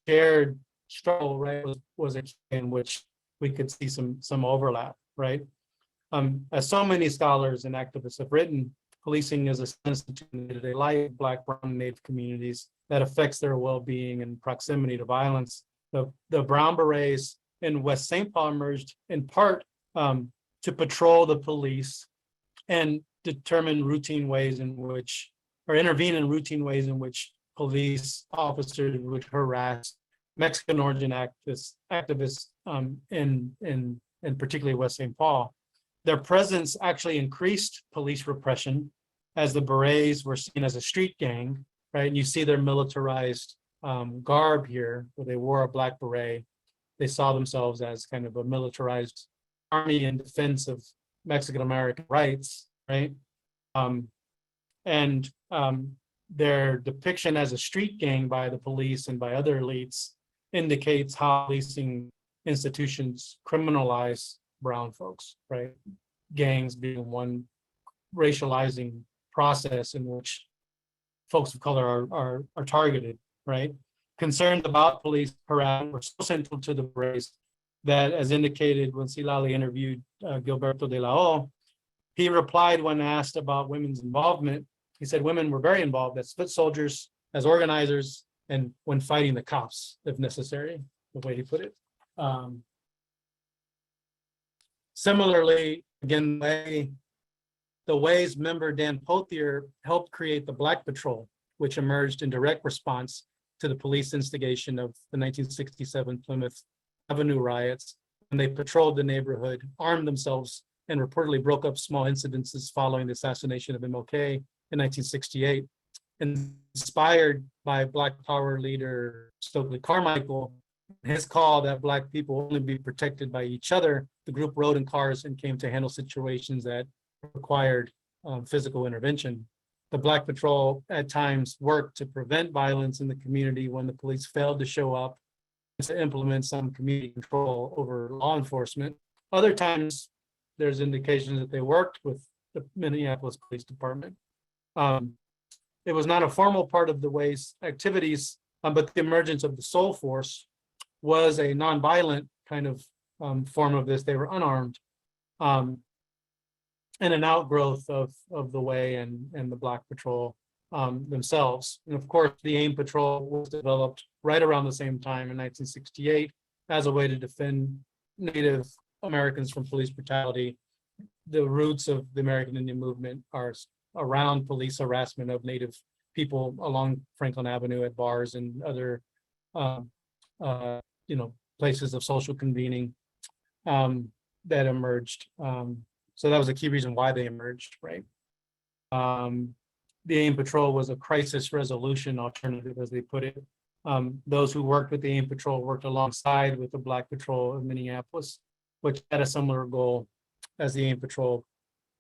shared struggle, right, was a key in which we could see some overlap, right? As so many scholars and activists have written, policing is a sensitive in day-to-day life, Black, Brown, and Native communities that affects their well-being and proximity to violence. The Brown Berets in West St. Paul emerged in part to patrol the police and determine routine ways in which, or intervene in routine ways in which police officers would harass Mexican origin activists in particularly West St. Paul. Their presence actually increased police repression as the Berets were seen as a street gang, right? And you see their militarized garb here, where they wore a Black beret. They saw themselves as kind of a militarized army in defense of Mexican American rights, right? Their depiction as a street gang by the police and by other elites indicates how policing institutions criminalize brown folks, right? Gangs being one racializing process in which folks of color are targeted, right? Concerns about police harassment were so central to the Berets that, as indicated when Silali interviewed Gilberto de la O, he replied when asked about women's involvement. He said women were very involved as foot soldiers, as organizers, and when fighting the cops, if necessary, the way he put it. Similarly, again, the Way's member Dan Pothier helped create the Black Patrol, which emerged in direct response to the police instigation of the 1967 Plymouth Avenue riots. And they patrolled the neighborhood, armed themselves, and reportedly broke up small incidences following the assassination of MLK in 1968. Inspired by Black Power leader Stokely Carmichael, his call that Black people only be protected by each other, the group rode in cars and came to handle situations that required physical intervention. The Black Patrol at times worked to prevent violence in the community when the police failed to show up to implement some community control over law enforcement. Other times, there's indications that they worked with the Minneapolis Police Department. It was not a formal part of the Way's activities, but the emergence of the Soul Force was a nonviolent kind of form of this. They were unarmed, and an outgrowth of the Way and the Black Patrol themselves. And of course, the AIM Patrol was developed right around the same time in 1968 as a way to defend Native Americans from police brutality. The roots of the American Indian movement are around police harassment of Native people along Franklin Avenue at bars and other places of social convening that emerged. So that was a key reason why they emerged, right? The AIM Patrol was a crisis resolution alternative, as they put it. Those who worked with the AIM Patrol worked alongside with the Black Patrol of Minneapolis, which had a similar goal as the AIM Patrol,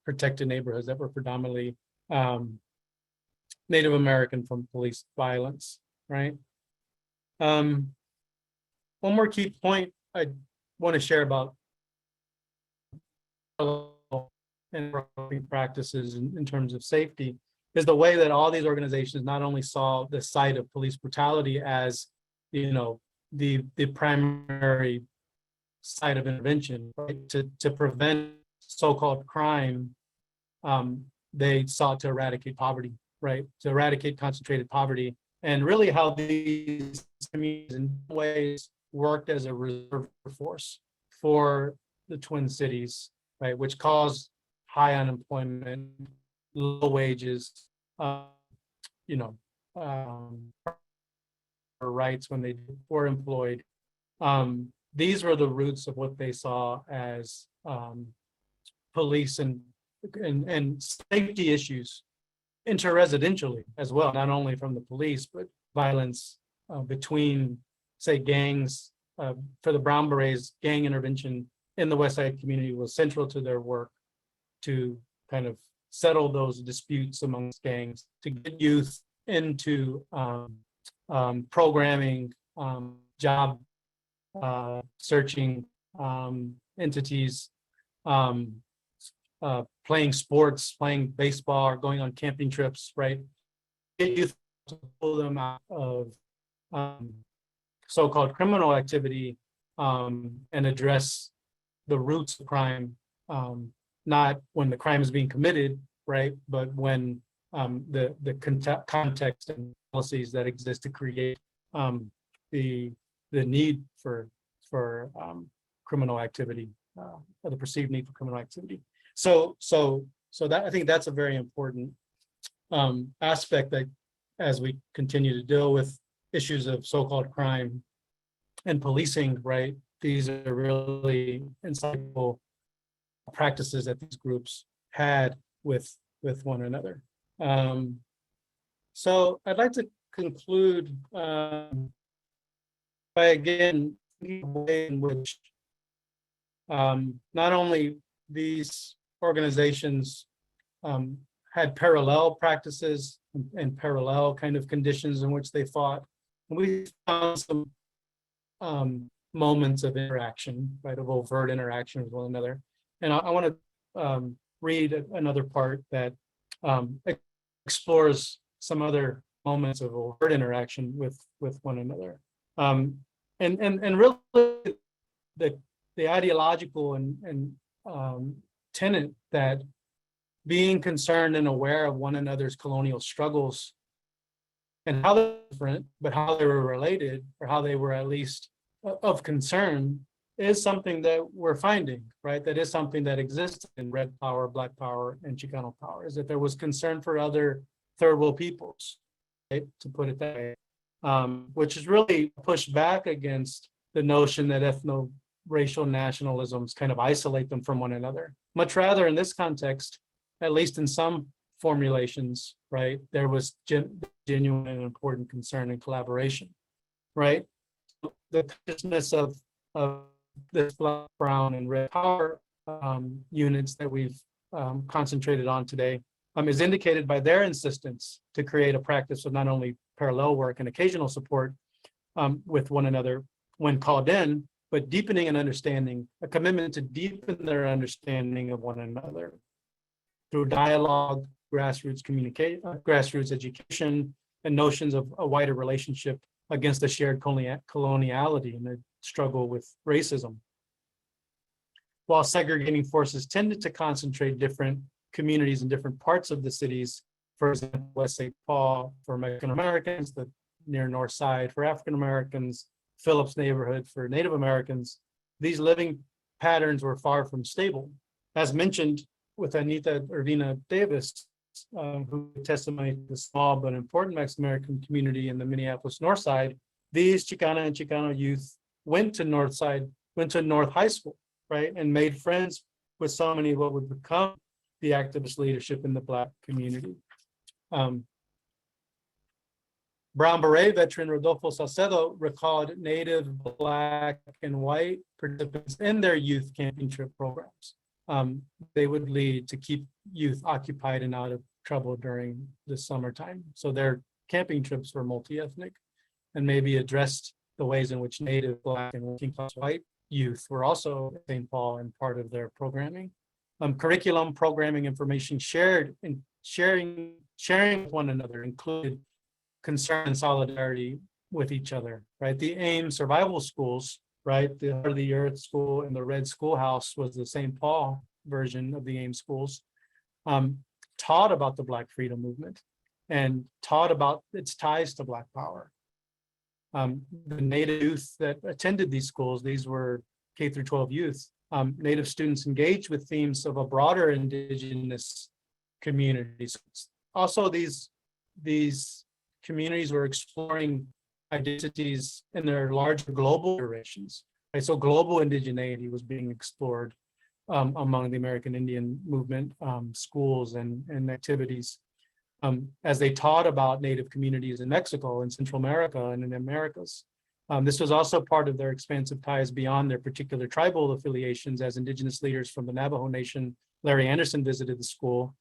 protected neighborhoods that were predominantly Native American from police violence, right? One more key point I want to share about and practices in terms of safety is the way that all these organizations not only saw the site of police brutality as, you know, the primary site of intervention, right? To prevent so-called crime, they sought to eradicate poverty, right? To eradicate concentrated poverty, and really how these communities in ways worked as a reserve force for the Twin Cities, right? Which caused high unemployment, low wages, you know, rights when they were employed. These were the roots of what they saw as police and safety issues interresidentially as well, not only from the police, but violence between, say, gangs. For the Brown Berets, gang intervention in the West Side community was central to their work to kind of settle those disputes amongst gangs, to get youth into programming, job searching entities, playing sports, playing baseball, or going on camping trips, right? Get youth to pull them out of so-called criminal activity and address the roots of crime, not when the crime is being committed, right? But when the context and policies that exist to create the need for criminal activity, or the perceived need for criminal activity. So that, I think that's a very important aspect that as we continue to deal with issues of so-called crime and policing, right? These are really insightful practices that these groups had with one another. So I'd like to conclude by again the way in which not only these organizations had parallel practices and parallel kind of conditions in which they fought. And we found some moments of interaction, right, of overt interaction with one another. And I want to read another part that explores some other moments of overt interaction with one another. And really the ideological and tenet that being concerned and aware of one another's colonial struggles and how they're different, but how they were related, or how they were at least of concern, is something that we're finding, right? That is something that exists in Red Power, Black Power, and Chicano Power, is that there was concern for other third world peoples, right? To put it that way, which is really pushed back against the notion that ethno-racial nationalisms kind of isolate them from one another. Much rather, in this context, at least in some formulations, right, there was genuine and important concern and collaboration, right? The consciousness of this Black, Brown, and Red Power units that we've concentrated on today is indicated by their insistence to create a practice of not only parallel work and occasional support with one another when called in, but deepening an understanding, a commitment to deepen their understanding of one another through dialogue, grassroots communication, grassroots education, and notions of a wider relationship against the shared coloniality and the struggle with racism. While segregating forces tended to concentrate different communities in different parts of the cities, for example, West St. Paul for Mexican Americans, the near North Side for African Americans, Phillips neighborhood for Native Americans, these living patterns were far from stable. As mentioned with Anita Urbina Davis, who testified to the small but important Mexican American community in the Minneapolis North Side, these Chicana and Chicano youth went to North High School, right, and made friends with so many of what would become the activist leadership in the Black community. Brown Beret veteran Rodolfo Salcedo recalled Native, Black, and white participants in their youth camping trip programs. They would lead to keep youth occupied and out of trouble during the summertime. So their camping trips were multi-ethnic and maybe addressed the ways in which Native, Black, and working class white youth were also at St. Paul and part of their programming. Curriculum, programming, information shared and sharing with one another included concern and solidarity with each other, right? The AIM survival schools, right? The Heart of the Earth School and the Red Schoolhouse was the St. Paul version of the AIM schools, taught about the Black freedom movement and taught about its ties to Black power. The Native youth that attended these schools, these were K through 12 youth, Native students engaged with themes of a broader Indigenous communities. Also, these communities were exploring identities in their larger global durations. Right? So global indigeneity was being explored among the American Indian movement schools and activities as they taught about Native communities in Mexico and Central America and in the Americas. This was also part of their expansive ties beyond their particular tribal affiliations, as Indigenous leaders from the Navajo Nation, Larry Anderson, visited the school.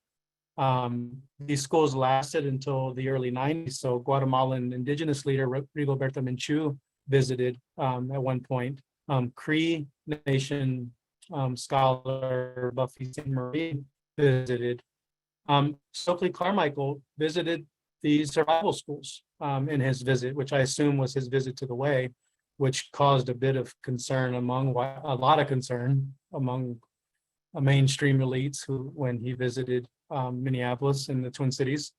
These schools lasted until the early 90s. So Guatemalan Indigenous leader Rigoberta Menchú visited at one point. Cree Nation scholar Buffy St. Marie visited. Stokely Carmichael visited these survival schools in his visit, which I assume was his visit to the Way, which caused a bit of concern a lot of concern among mainstream elites when he visited Minneapolis and the Twin Cities.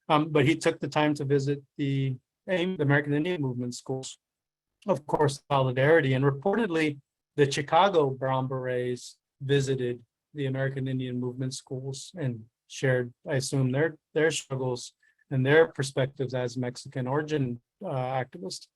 But he took the time to visit the American Indian Movement schools, of course, solidarity. And reportedly, the Chicago Brown Berets visited the American Indian Movement schools and shared, I assume, their struggles and their perspectives as Mexican origin activists.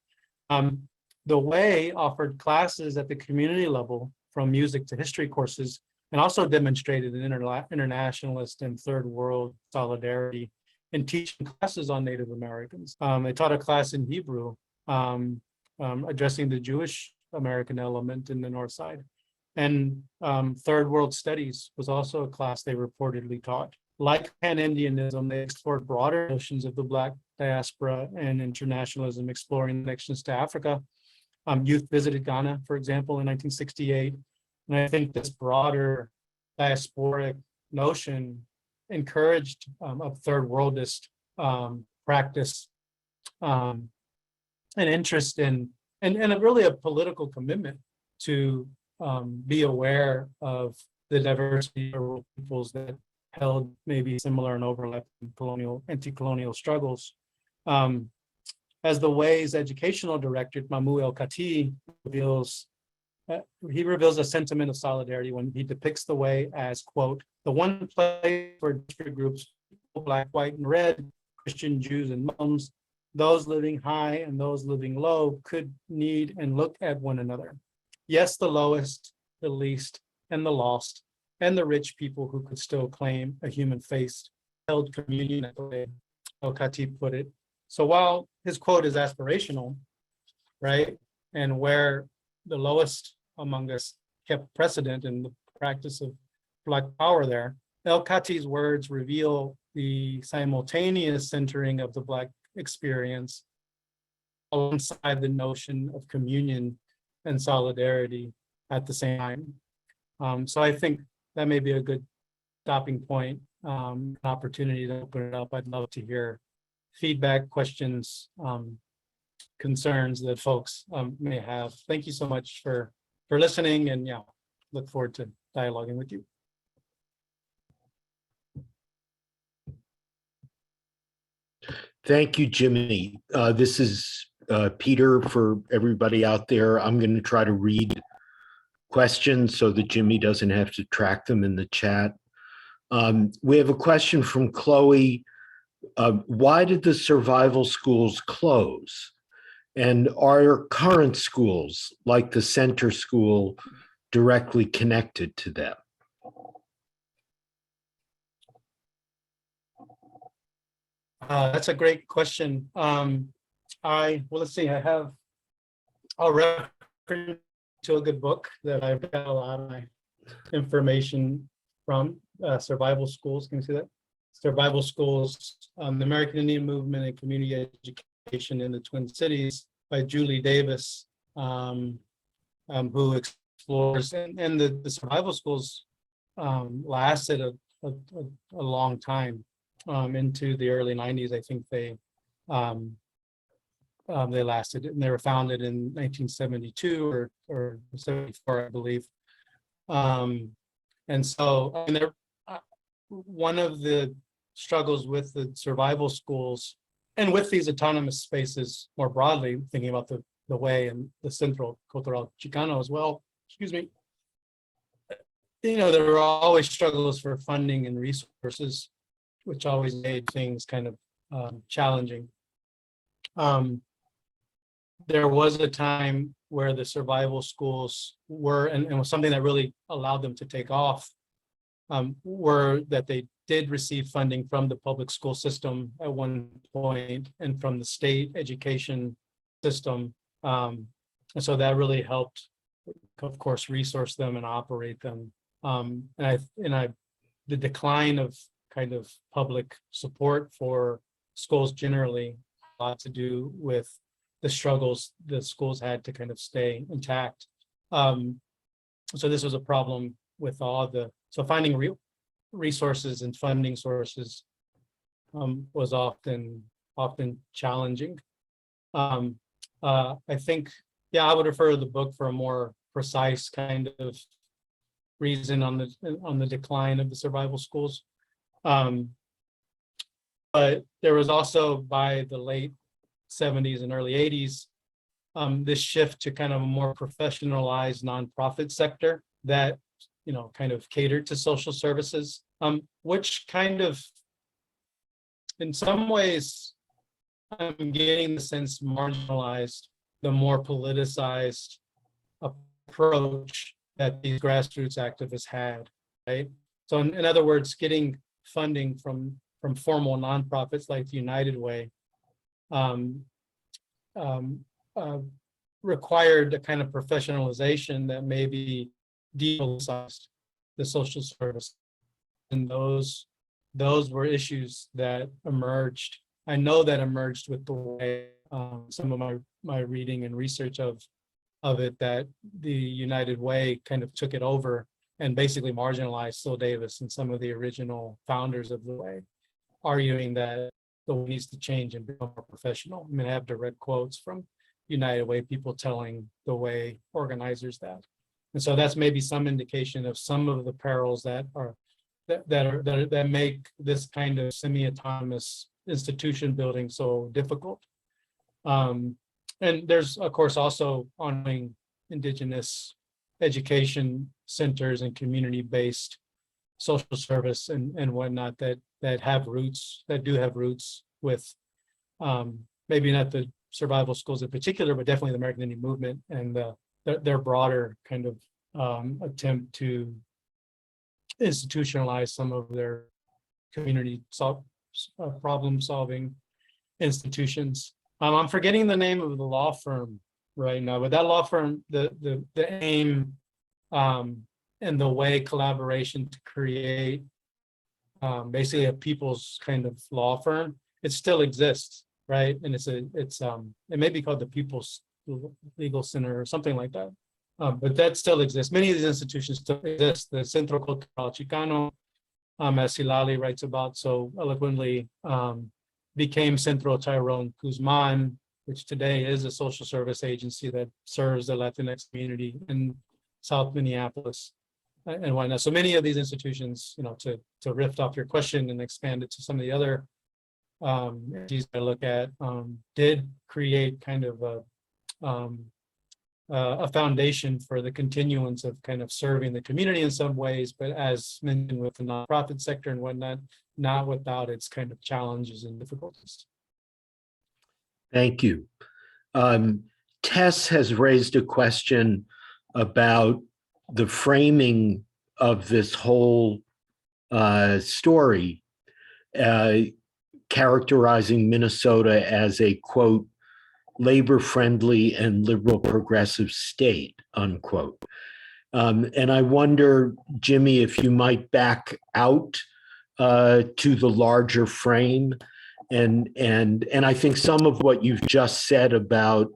The Way offered classes at the community level, from music to history courses, and also demonstrated an internationalist and third world solidarity in teaching classes on Native Americans. They taught a class in Hebrew, addressing the Jewish American element in the North Side. And third world studies was also a class they reportedly taught. Like Pan-Indianism, they explored broader notions of the Black diaspora and internationalism, exploring connections to Africa. Youth visited Ghana, for example, in 1968. And I think this broader diasporic notion encouraged a third worldist practice and interest in, and really a political commitment to be aware of the diversity of peoples that held maybe similar and overlapping anti-colonial struggles. As the Way's educational director, Mamu El-Kati, reveals a sentiment of solidarity when he depicts the Way as, quote, the one place where different groups, Black, white, and red, Christian, Jews, and Muslims, those living high and those living low, could need and look at one another. Yes, the lowest, the least, and the lost, and the rich people who could still claim a human face held communion, at the way El-Kati put it. So while his quote is aspirational, right, and where the lowest among us kept precedent in the practice of Black power there, El-Kati's words reveal the simultaneous centering of the Black experience alongside the notion of communion and solidarity at the same time. So I think that may be a good stopping point, an opportunity to open it up. I'd love to hear feedback, questions, concerns that folks may have. Thank you so much for listening, and yeah, look forward to dialoguing with you. Thank you, Jimmy. This is Peter for everybody out there. I'm going to try to read questions so that Jimmy doesn't have to track them in the chat. We have a question from Chloe. Why did the survival schools close? And are current schools like the Center School directly connected to them? That's a great question. Let's see, I'll reference to a good book that I've got a lot of my information from, Survival Schools. Can you see that? Survival Schools, the American Indian Movement and Community Education in the Twin Cities by Julie Davis, who explores, and the survival schools lasted a long time, into the early 90s. I think they lasted, and they were founded in 1972 or 74, I believe. And so, I mean, one of the struggles with the survival schools and with these autonomous spaces more broadly, thinking about the way and the Centro Cultural Chicano as well, excuse me, there were always struggles for funding and resources, which always made things kind of challenging. There was a time where the survival schools were, and was something that really allowed them to take off, were that they did receive funding from the public school system at one point and from the state education system. And so that really helped, of course, resource them and operate them. The decline of kind of public support for schools generally, a lot to do with the struggles the schools had to kind of stay intact. So this was a problem with so finding resources and funding sources was often challenging. I think, I would refer to the book for a more precise kind of reason on the decline of the survival schools. But there was also, by the late 70s and early 80s, this shift to kind of a more professionalized nonprofit sector that kind of catered to social services, which kind of, in some ways, I'm getting the sense marginalized the more politicized approach that these grassroots activists had, right? So in other words, getting funding from formal nonprofits like the United Way required a kind of professionalization that maybe depoliticized the social service. And those were issues that emerged. I know that emerged with the way some of my reading and research of it, that the United Way kind of took it over and basically marginalized Syl Davis and some of the original founders of the Way, arguing that the way needs to change and become more professional. I mean, I have direct quotes from United Way people telling the Way organizers that. And so that's maybe some indication of some of the perils that make this kind of semi-autonomous institution building so difficult. And there's, of course, also ongoing Indigenous education centers and community-based social service and whatnot that do have roots with maybe not the survival schools in particular, but definitely the American Indian Movement and their broader kind of attempt to institutionalize some of their community problem-solving institutions. I'm forgetting the name of the law firm right now, but that law firm, the aim and the Way collaboration to create basically a people's kind of law firm, it still exists, right? And it may be called the People's Legal Center or something like that. But that still exists. Many of these institutions still exist. The Centro Cultural Chicano, as Hilali writes about so eloquently, became Centro Tyrone Guzman, which today is a social service agency that serves the Latinx community in South Minneapolis and whatnot. So many of these institutions, to riff off your question and expand it to some of the other entities I look at, did create kind of a foundation for the continuance of kind of serving the community in some ways, but as mentioned with the nonprofit sector and whatnot, not without its kind of challenges and difficulties. Thank you. Tess has raised a question about the framing of this whole story characterizing Minnesota as a, quote, labor-friendly and liberal progressive state, unquote. And I wonder, Jimmy, if you might back out to the larger frame. And I think some of what you've just said about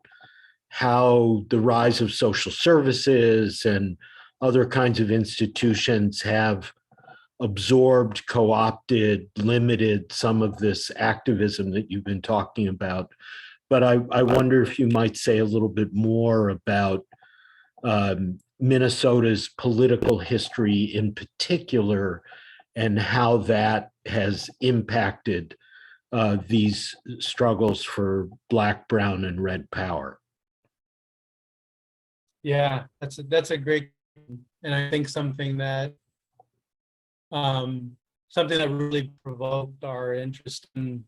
how the rise of social services and other kinds of institutions have absorbed, co-opted, limited some of this activism that you've been talking about. But I wonder if you might say a little bit more about Minnesota's political history in particular and how that has impacted these struggles for Black, Brown, and Red power. Yeah, that's a great, and I think something that really provoked our interest in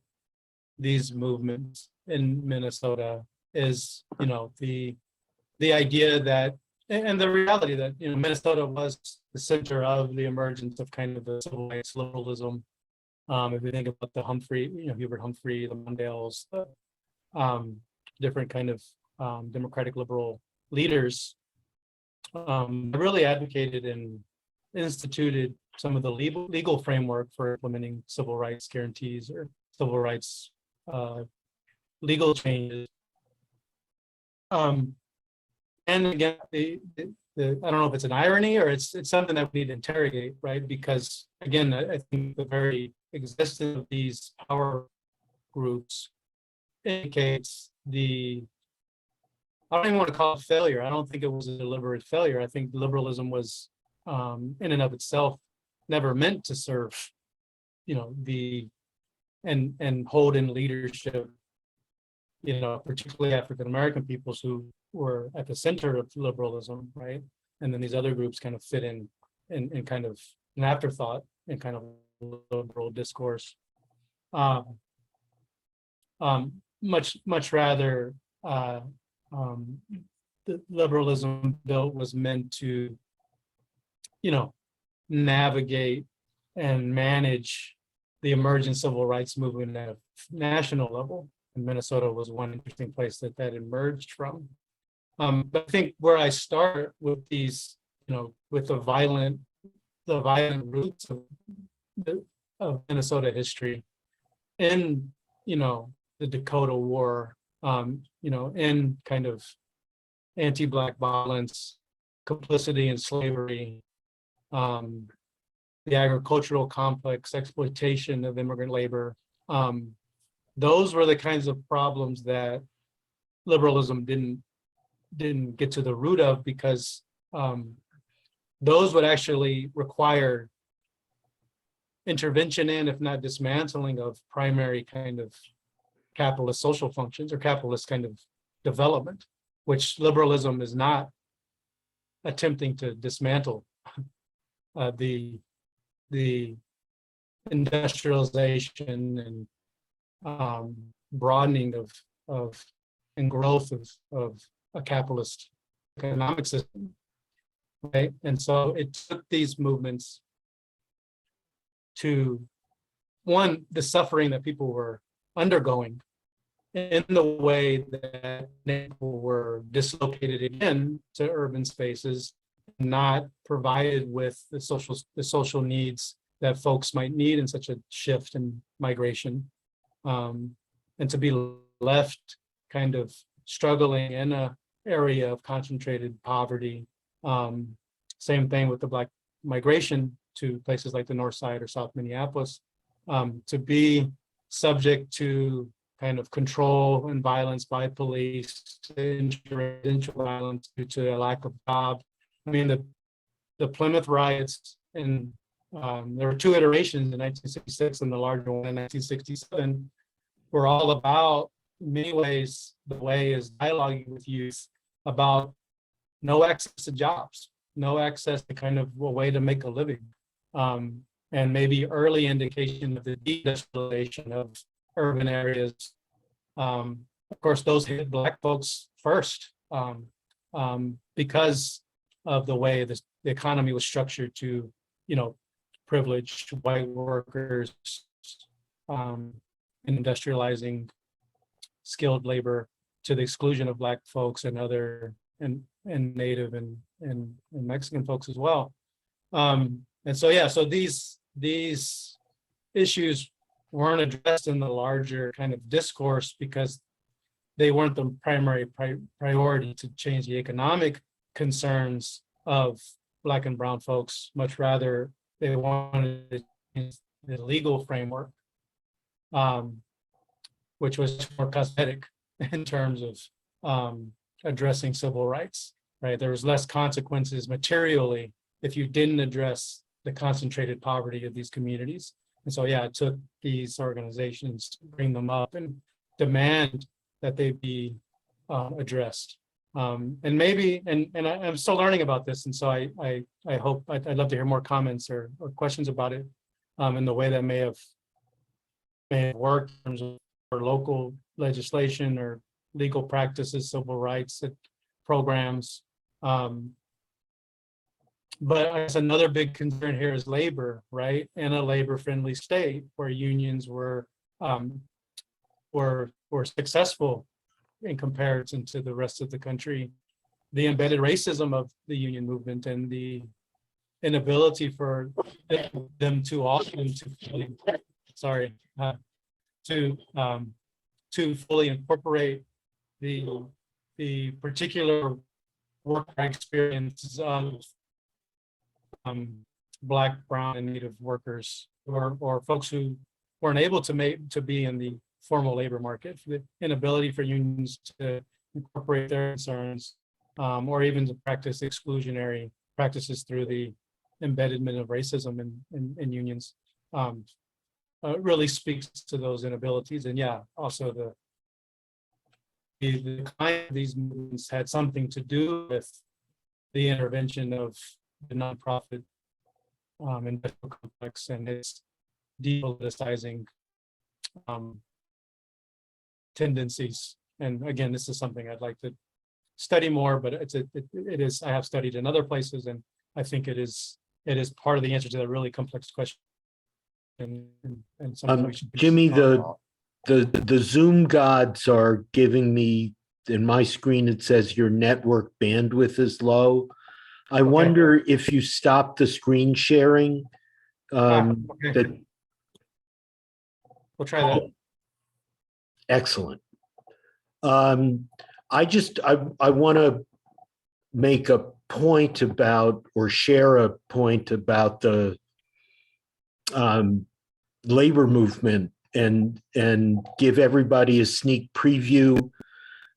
these movements in Minnesota is, the idea that, and the reality that, Minnesota was the center of the emergence of kind of the civil rights liberalism. If you think about the Hubert Humphrey, the Mondales, different kind of democratic liberal leaders, really advocated and instituted some of the legal framework for implementing civil rights guarantees or civil rights legal changes. And again, I don't know if it's an irony or it's something that we need to interrogate, right? Because again, I think the very existence of these power groups indicates I don't even want to call it failure. I don't think it was a deliberate failure. I think liberalism was in and of itself never meant to serve, and hold in leadership, particularly African American peoples who were at the center of liberalism, right? And then these other groups kind of fit in kind of an afterthought in kind of liberal discourse. Much rather, the liberalism built was meant to, navigate and manage the emergent civil rights movement at a national level. And Minnesota was one interesting place that emerged from. But I think where I start with these, with the violent roots of Minnesota history in, the Dakota War, in kind of anti-Black violence, complicity in slavery, the agricultural complex, exploitation of immigrant labor. Those were the kinds of problems that liberalism didn't get to the root of, because those would actually require intervention in, if not dismantling, of primary kind of capitalist social functions or capitalist kind of development, which liberalism is not attempting to dismantle. The industrialization and broadening of and growth of a capitalist economic system, right? And so it took these movements to, one, the suffering that people were undergoing in the way that people were dislocated again to urban spaces, not provided with the social needs that folks might need in such a shift and migration, and to be left kind of struggling in an area of concentrated poverty. Same thing with the Black migration to places like the North Side or South Minneapolis, to be subject to kind of control and violence by police, residential violence due to a lack of job. I mean, the Plymouth riots, and there were two iterations in 1966 and the larger one in 1967, were all about, in many ways, the way is dialoguing with youth about no access to jobs, no access to kind of a way to make a living, and maybe early indication of the deindustrialization of urban areas. Of course, those hit Black folks first, because of the way the economy was structured to, privileged white workers, and industrializing skilled labor to the exclusion of Black folks and other and Native and Mexican folks as well. And so yeah, so these issues weren't addressed in the larger kind of discourse because they weren't the primary priority to change the economic concerns of Black and brown folks. Much rather, they wanted to change the legal framework, which was more cosmetic in terms of addressing civil rights, right? There was less consequences materially if you didn't address the concentrated poverty of these communities. And so, yeah, it took these organizations to bring them up and demand that they be addressed. And maybe, and I'm still learning about this. And so I hope, I'd love to hear more comments or questions about it in the way that may have worked in terms of for local legislation or legal practices, civil rights programs. But I guess another big concern here is labor, right? In a labor-friendly state where unions were successful in comparison to the rest of the country, the embedded racism of the union movement and the inability for them too often to fully incorporate the particular work experiences of Black, brown, and Native workers, or folks who weren't able to be in the formal labor market. The inability for unions to incorporate their concerns, or even to practice exclusionary practices through the embeddedment of racism in unions, really speaks to those inabilities. And yeah, also the decline of these movements had something to do with the intervention of the nonprofit industrial complex and its depoliticizing tendencies. And again, this is something I'd like to study more, but it is I have studied in other places, and I think it is part of the answer to that really complex question. And something we should Jimmy, the Zoom gods are giving me, in my screen it says your network bandwidth is low. I wonder if you stop the screen sharing. Okay. We'll try that. Excellent. I want to make a point about, or share a point about the labor movement and give everybody a sneak preview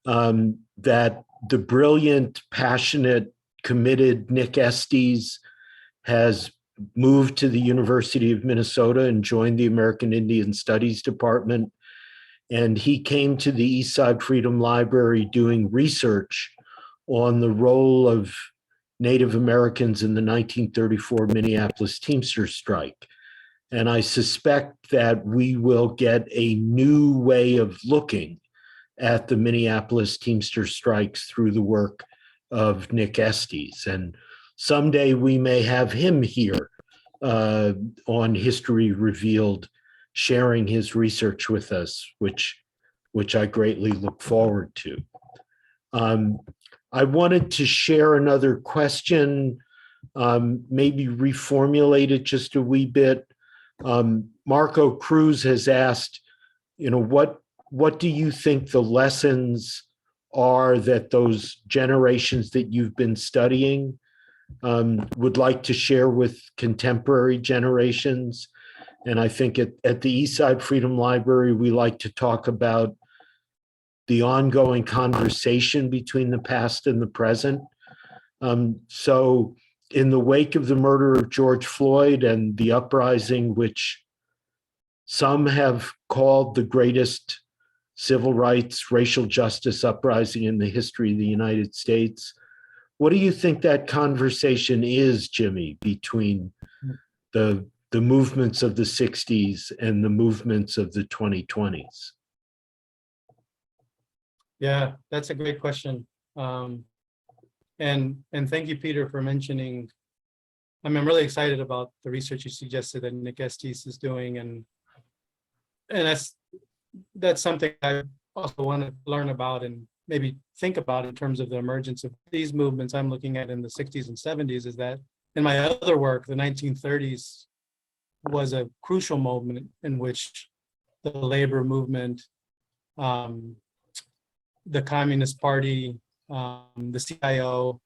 that the brilliant, passionate, committed Nick Estes has moved to the University of Minnesota and joined the American Indian Studies Department. And he came to the Eastside Freedom Library doing research on the role of Native Americans in the 1934 Minneapolis Teamsters strike. And I suspect that we will get a new way of looking at the Minneapolis Teamsters strikes through the work of Nick Estes. And someday we may have him here on History Revealed, sharing his research with us, which I greatly look forward to. I wanted to share another question, maybe reformulate it just a wee bit. Marco Cruz has asked, what do you think the lessons are that those generations that you've been studying would like to share with contemporary generations? And I think at the Eastside Freedom Library, we like to talk about the ongoing conversation between the past and the present. So in the wake of the murder of George Floyd and the uprising, which some have called the greatest civil rights, racial justice uprising in the history of the United States, what do you think that conversation is, Jimmy, between the movements of the 60s and the movements of the 2020s? Yeah, that's a great question. And thank you, Peter, for mentioning. I'm really excited about the research you suggested that Nick Estes is doing, and that's that's something I also want to learn about and maybe think about in terms of the emergence of these movements I'm looking at in the 60s and 70s, is that in my other work, the 1930s was a crucial moment in which the labor movement, the Communist Party, the CIO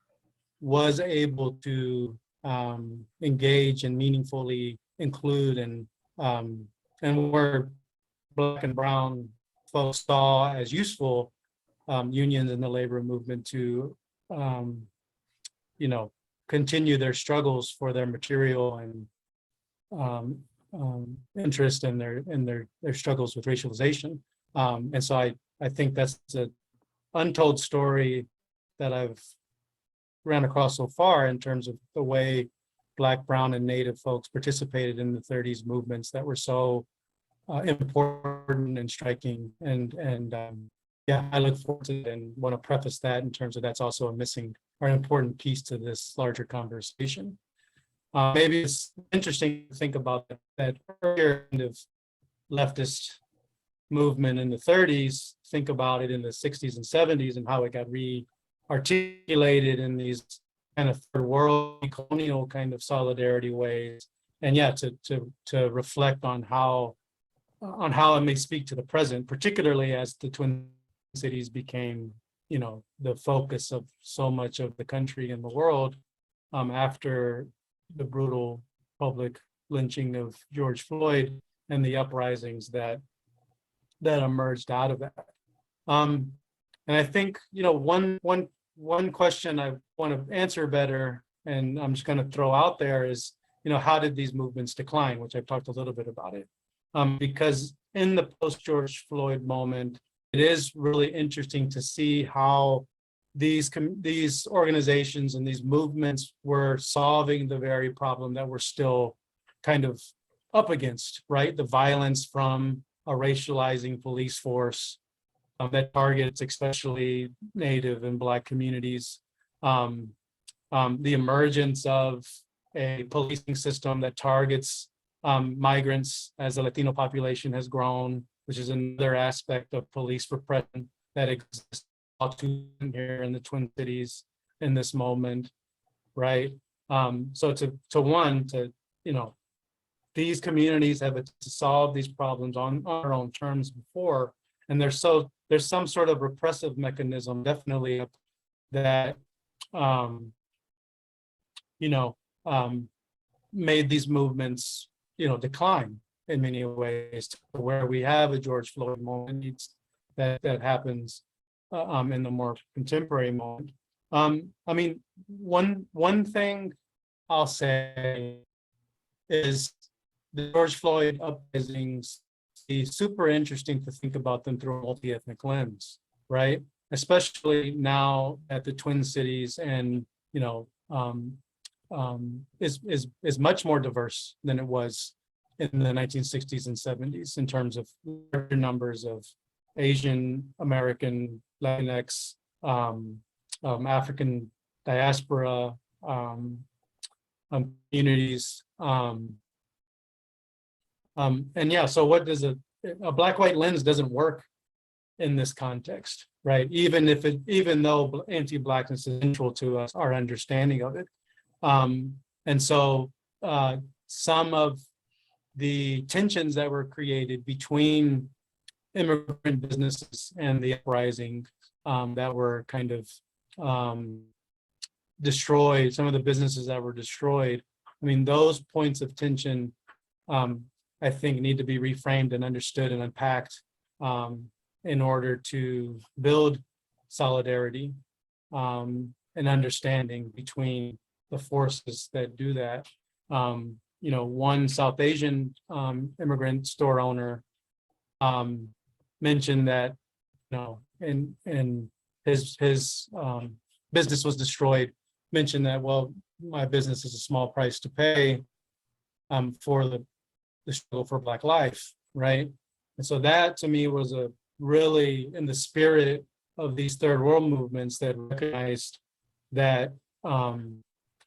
was able to engage and meaningfully include and where Black and brown folks saw as useful unions in the labor movement to continue their struggles for their material and interest in their struggles with racialization. And so I think that's an untold story that I've ran across so far in terms of the way Black, brown, and Native folks participated in the 30s movements that were so important and striking. And yeah, I look forward to it and want to preface that in terms of that's also a missing or an important piece to this larger conversation. Maybe it's interesting to think about that earlier kind of leftist movement in the 30s, think about it in the 60s and 70s and how it got re-articulated in these kind of third world colonial kind of solidarity ways. And yeah, to reflect on how it may speak to the present, particularly as the Twin Cities became, the focus of so much of the country and the world after the brutal public lynching of George Floyd and the uprisings that emerged out of that. And I think, one question I want to answer better, and I'm just going to throw out there is, how did these movements decline, which I've talked a little bit about it. Because in the post-George Floyd moment, it is really interesting to see how these organizations and these movements were solving the very problem that we're still kind of up against, right? The violence from a racializing police force that targets especially Native and Black communities. The emergence of a policing system that targets migrants as the Latino population has grown, which is another aspect of police repression that exists here in the Twin Cities in this moment, right? So these communities have to solve these problems on our own terms before, and there's some sort of repressive mechanism definitely that made these movements decline in many ways, to where we have a George Floyd moment that happens in the more contemporary moment. I mean, one thing I'll say is the George Floyd uprisings is super interesting to think about them through a multi-ethnic lens, right? Especially now at the Twin Cities, and is much more diverse than it was in the 1960s and 70s in terms of larger numbers of Asian American, Latinx, African diaspora communities. And yeah, so what does a black-white lens doesn't work in this context, right? Even though anti-blackness is central to us, our understanding of it. And so some of the tensions that were created between immigrant businesses and the uprising that were kind of destroyed, some of the businesses that were destroyed, I mean, those points of tension, I think, need to be reframed and understood and unpacked in order to build solidarity and understanding between the forces that do that. One South Asian immigrant store owner mentioned that, and his business was destroyed, mentioned that, well, my business is a small price to pay for the struggle for Black life, right? And so that to me was a really in the spirit of these third world movements that recognized that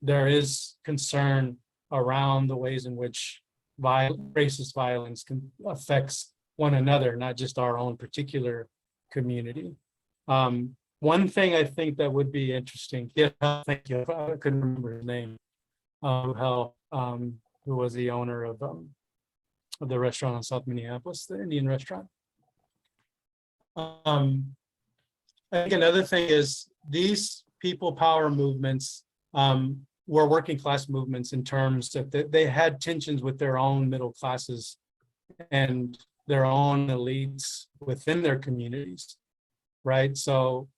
there is concern around the ways in which racist violence affects one another, not just our own particular community. One thing I think that would be interesting, yeah, thank you, I couldn't remember his name, who was the owner of the restaurant in South Minneapolis, the Indian restaurant. I think another thing is these people power movements were working class movements in terms that they had tensions with their own middle classes and their own elites within their communities, right? So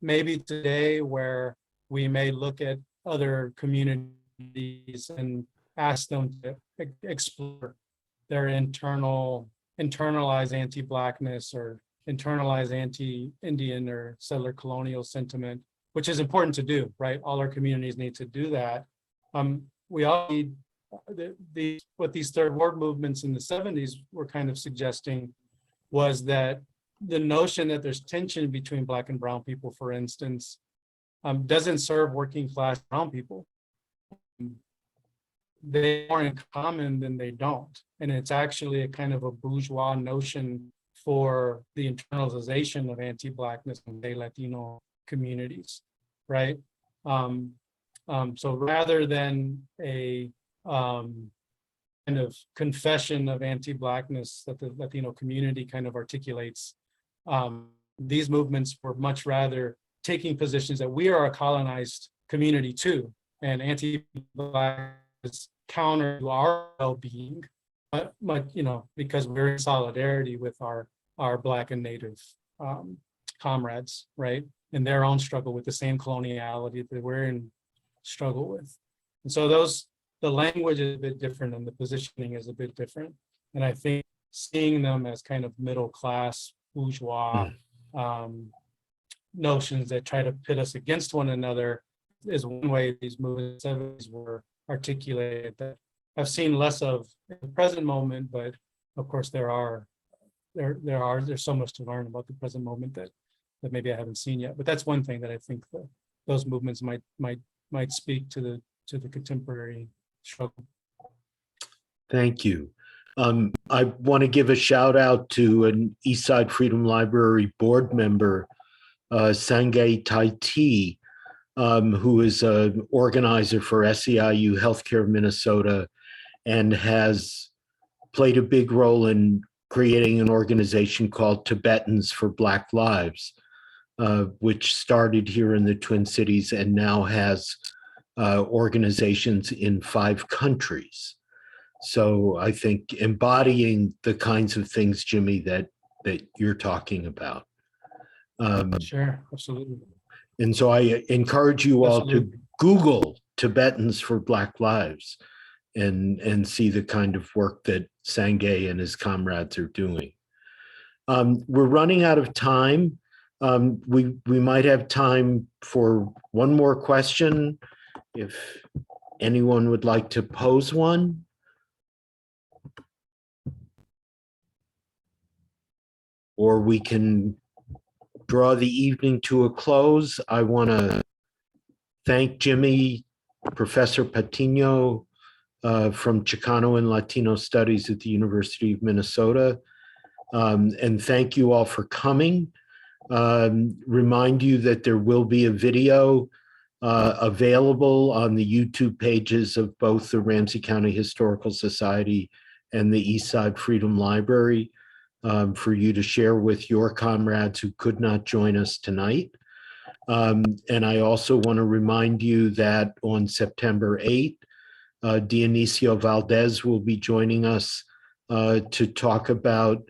maybe today where we may look at other communities and ask them to explore their internalized anti-Blackness or internalized anti-Indian or settler colonial sentiment, which is important to do, right? All our communities need to do that. We all need what these third world movements in the 70s were kind of suggesting was that the notion that there's tension between Black and brown people, for instance, doesn't serve working class brown people. They are more in common than they don't. And it's actually a kind of a bourgeois notion for the internalization of anti-Blackness in the Latino communities, right? So rather than a kind of confession of anti-Blackness that the Latino community kind of articulates, these movements were much rather taking positions that we are a colonized community too, and anti-Black is counter to our well-being, but because we're in solidarity with our Black and Native comrades, right? In their own struggle with the same coloniality that we're in struggle with. And so the language is a bit different and the positioning is a bit different. And I think seeing them as kind of middle class, bourgeois notions that try to pit us against one another is one way these movements were articulated that I've seen less of in the present moment, but of course there's so much to learn about the present moment that maybe I haven't seen yet. But that's one thing that I think those movements might speak to the contemporary struggle. Thank you. I want to give a shout out to an Eastside Freedom Library board member, Sangay Taiti, who is an organizer for SEIU Healthcare Minnesota and has played a big role in creating an organization called Tibetans for Black Lives, which started here in the Twin Cities and now has organizations in 5 countries. So I think embodying the kinds of things, Jimmy, that you're talking about. Sure, absolutely. And so I encourage you all to Google Tibetans for Black Lives and see the kind of work that Sangay and his comrades are doing. We're running out of time. We might have time for one more question if anyone would like to pose one. Or we can draw the evening to a close. I want to thank Jimmy, Professor Patino from Chicano and Latino Studies at the University of Minnesota. And thank you all for coming. Remind you that there will be a video available on the YouTube pages of both the Ramsey County Historical Society and the Eastside Freedom Library for you to share with your comrades who could not join us tonight. And I also want to remind you that on September 8th, Dionisio Valdez will be joining us to talk about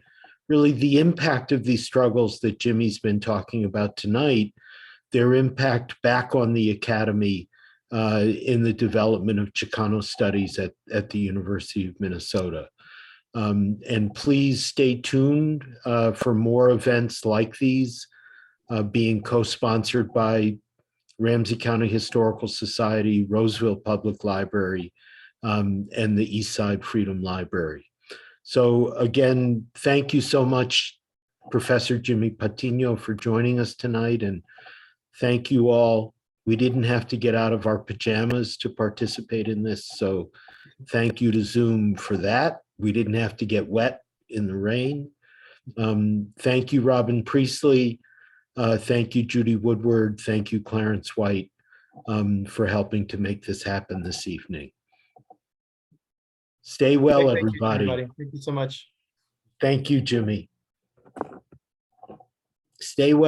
really the impact of these struggles that Jimmy's been talking about tonight, their impact back on the academy in the development of Chicano studies at the University of Minnesota. And please stay tuned for more events like these being co-sponsored by Ramsey County Historical Society, Roseville Public Library, and the Eastside Freedom Library. So again, thank you so much, Professor Jimmy Patino, for joining us tonight. And thank you all. We didn't have to get out of our pajamas to participate in this. So thank you to Zoom for that. We didn't have to get wet in the rain. Thank you, Robin Priestley. Thank you, Judy Woodward. Thank you, Clarence White, for helping to make this happen this evening. Stay well, Thank you, everybody. Thank you so much. Thank you, Jimmy. Stay well.